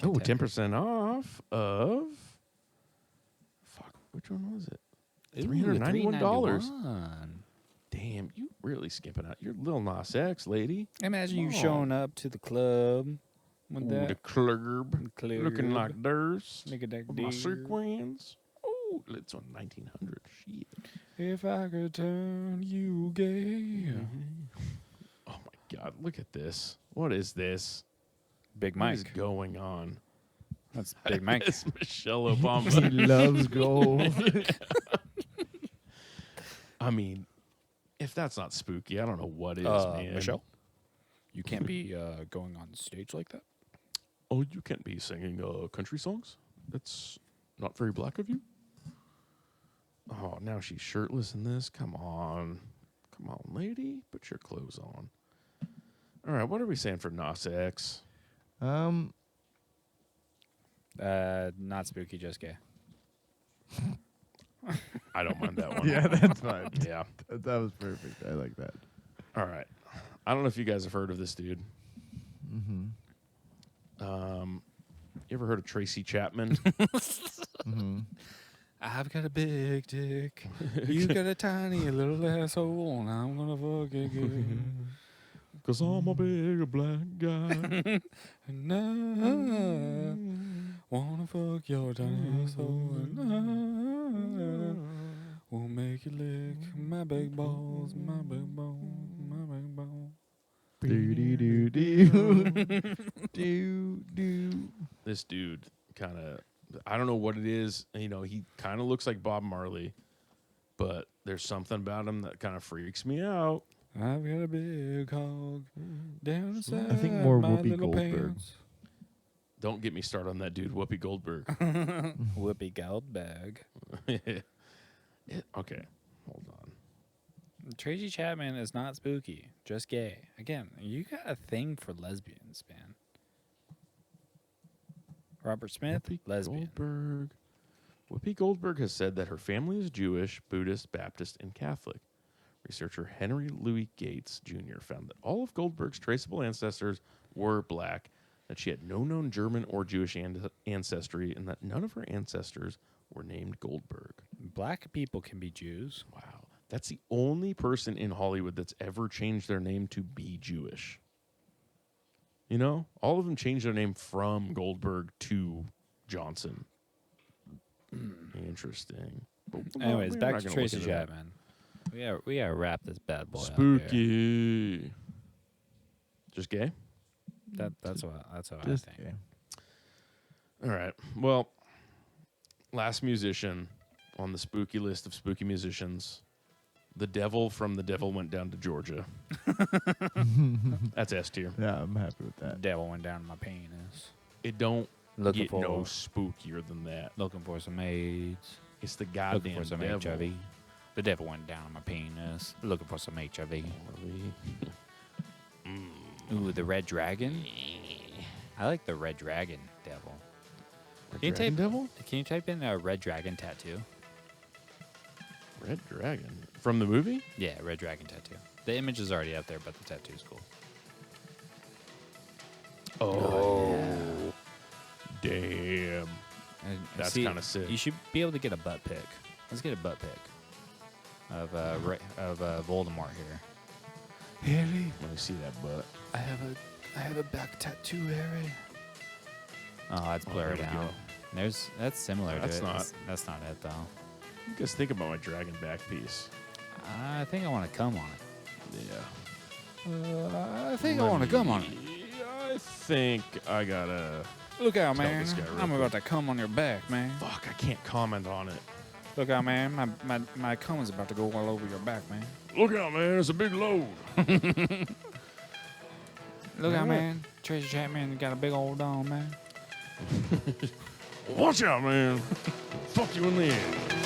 Oh, 10% off of. Fuck, which one was it? $391. $391. Damn, you really skimping out. You're Lil Nas X, lady. Imagine you Oh. showing up to the club with Ooh, that. the club. Looking club. like theirs. Look at that With my dude. sequins. Oh, it's on 1900. Shit. If I could turn you gay. Oh my God, look at this. What is this? Big What is Mike. going on? That's Big Mike. It's Michelle He Obama. loves gold. I mean, if that's not spooky, I don't know what is, man. Michelle, you can't be going on stage like that. Oh, you can't be singing country songs? That's not very black of you. Oh, now she's shirtless in this? Come on. Come on, lady. Put your clothes on. All right, what are we saying for Nas X? Not spooky, just gay. I don't mind that one. Yeah, that's fine. Yeah. That was perfect. I like that. All right. I don't know if you guys have heard of this dude. Mm-hmm. You ever heard of Tracy Chapman? Mm-hmm. I've got a big dick. You got a tiny little asshole, and I'm gonna fuck it good. 'Cause I'm a big black guy. And I wanna fuck your tiny asshole, and I will make you lick my big balls, my big balls, my big balls. Do. This dude kind of, I don't know what it is. You know, he kind of looks like Bob Marley, but there's something about him that kind of freaks me out. I've got a big hog down inside I think more my Whoopi little Goldberg. pants. Don't get me started on that dude, Whoopi Goldberg. Whoopi Goldberg. Okay, hold on. Tracy Chapman is not spooky, just gay. Again, you got a thing for lesbians, man. Robert Smith, Whoopi lesbian. Goldberg. Whoopi Goldberg has said that her family is Jewish, Buddhist, Baptist, and Catholic. Researcher Henry Louis Gates Jr. found that all of Goldberg's traceable ancestors were black, that she had no known German or Jewish ancestry, and that none of her ancestors were named Goldberg. Black people can be Jews. Wow. That's the only person in Hollywood that's ever changed their name to be Jewish. You know? All of them changed their name from Goldberg to Johnson. Interesting. But Anyways, we're back not to gonna Tracy look into that. Chapman. We gotta wrap this bad boy up here. Spooky. Just gay? That's what I Just think. okay. All right. Well, last musician on the spooky list of spooky musicians, the devil from The Devil Went Down to Georgia. That's S tier. Yeah, I'm happy with that. Devil went down my penis. It don't Looking get for no spookier than that. looking for some AIDS. It's the Looking goddamn for some devil. HIV. The devil went down on my penis. Looking for some HIV. Ooh, the red dragon. I like the red dragon devil. Red Can you Dragon type- Devil? Can you type in a red dragon tattoo? Red Dragon. From the movie? Yeah, red dragon tattoo. The image is already out there, but the tattoo's cool. Oh. Damn. And That's see, kinda sick. You should be able to get a butt pic. Let's get a butt pic of Voldemort here. Harry, Let me see that butt. I have a back tattoo, Harry. Oh, that's Oh, blurred there we out. go. That's similar That's to it. not- That's not it though. You guys think about my dragon back piece. I think I want to come on it. Yeah. I think I want to come on it. I think I gotta. Look out, Tell man! this guy real I'm about quick. to come on your back, man. Fuck, I can't comment on it. Look out, man! My cum is about to go all over your back, man. Look out, man. It's a big load. Look out, Alright. man! Tracy Chapman got a big old dome, man. Watch out, man. Fuck you in the end.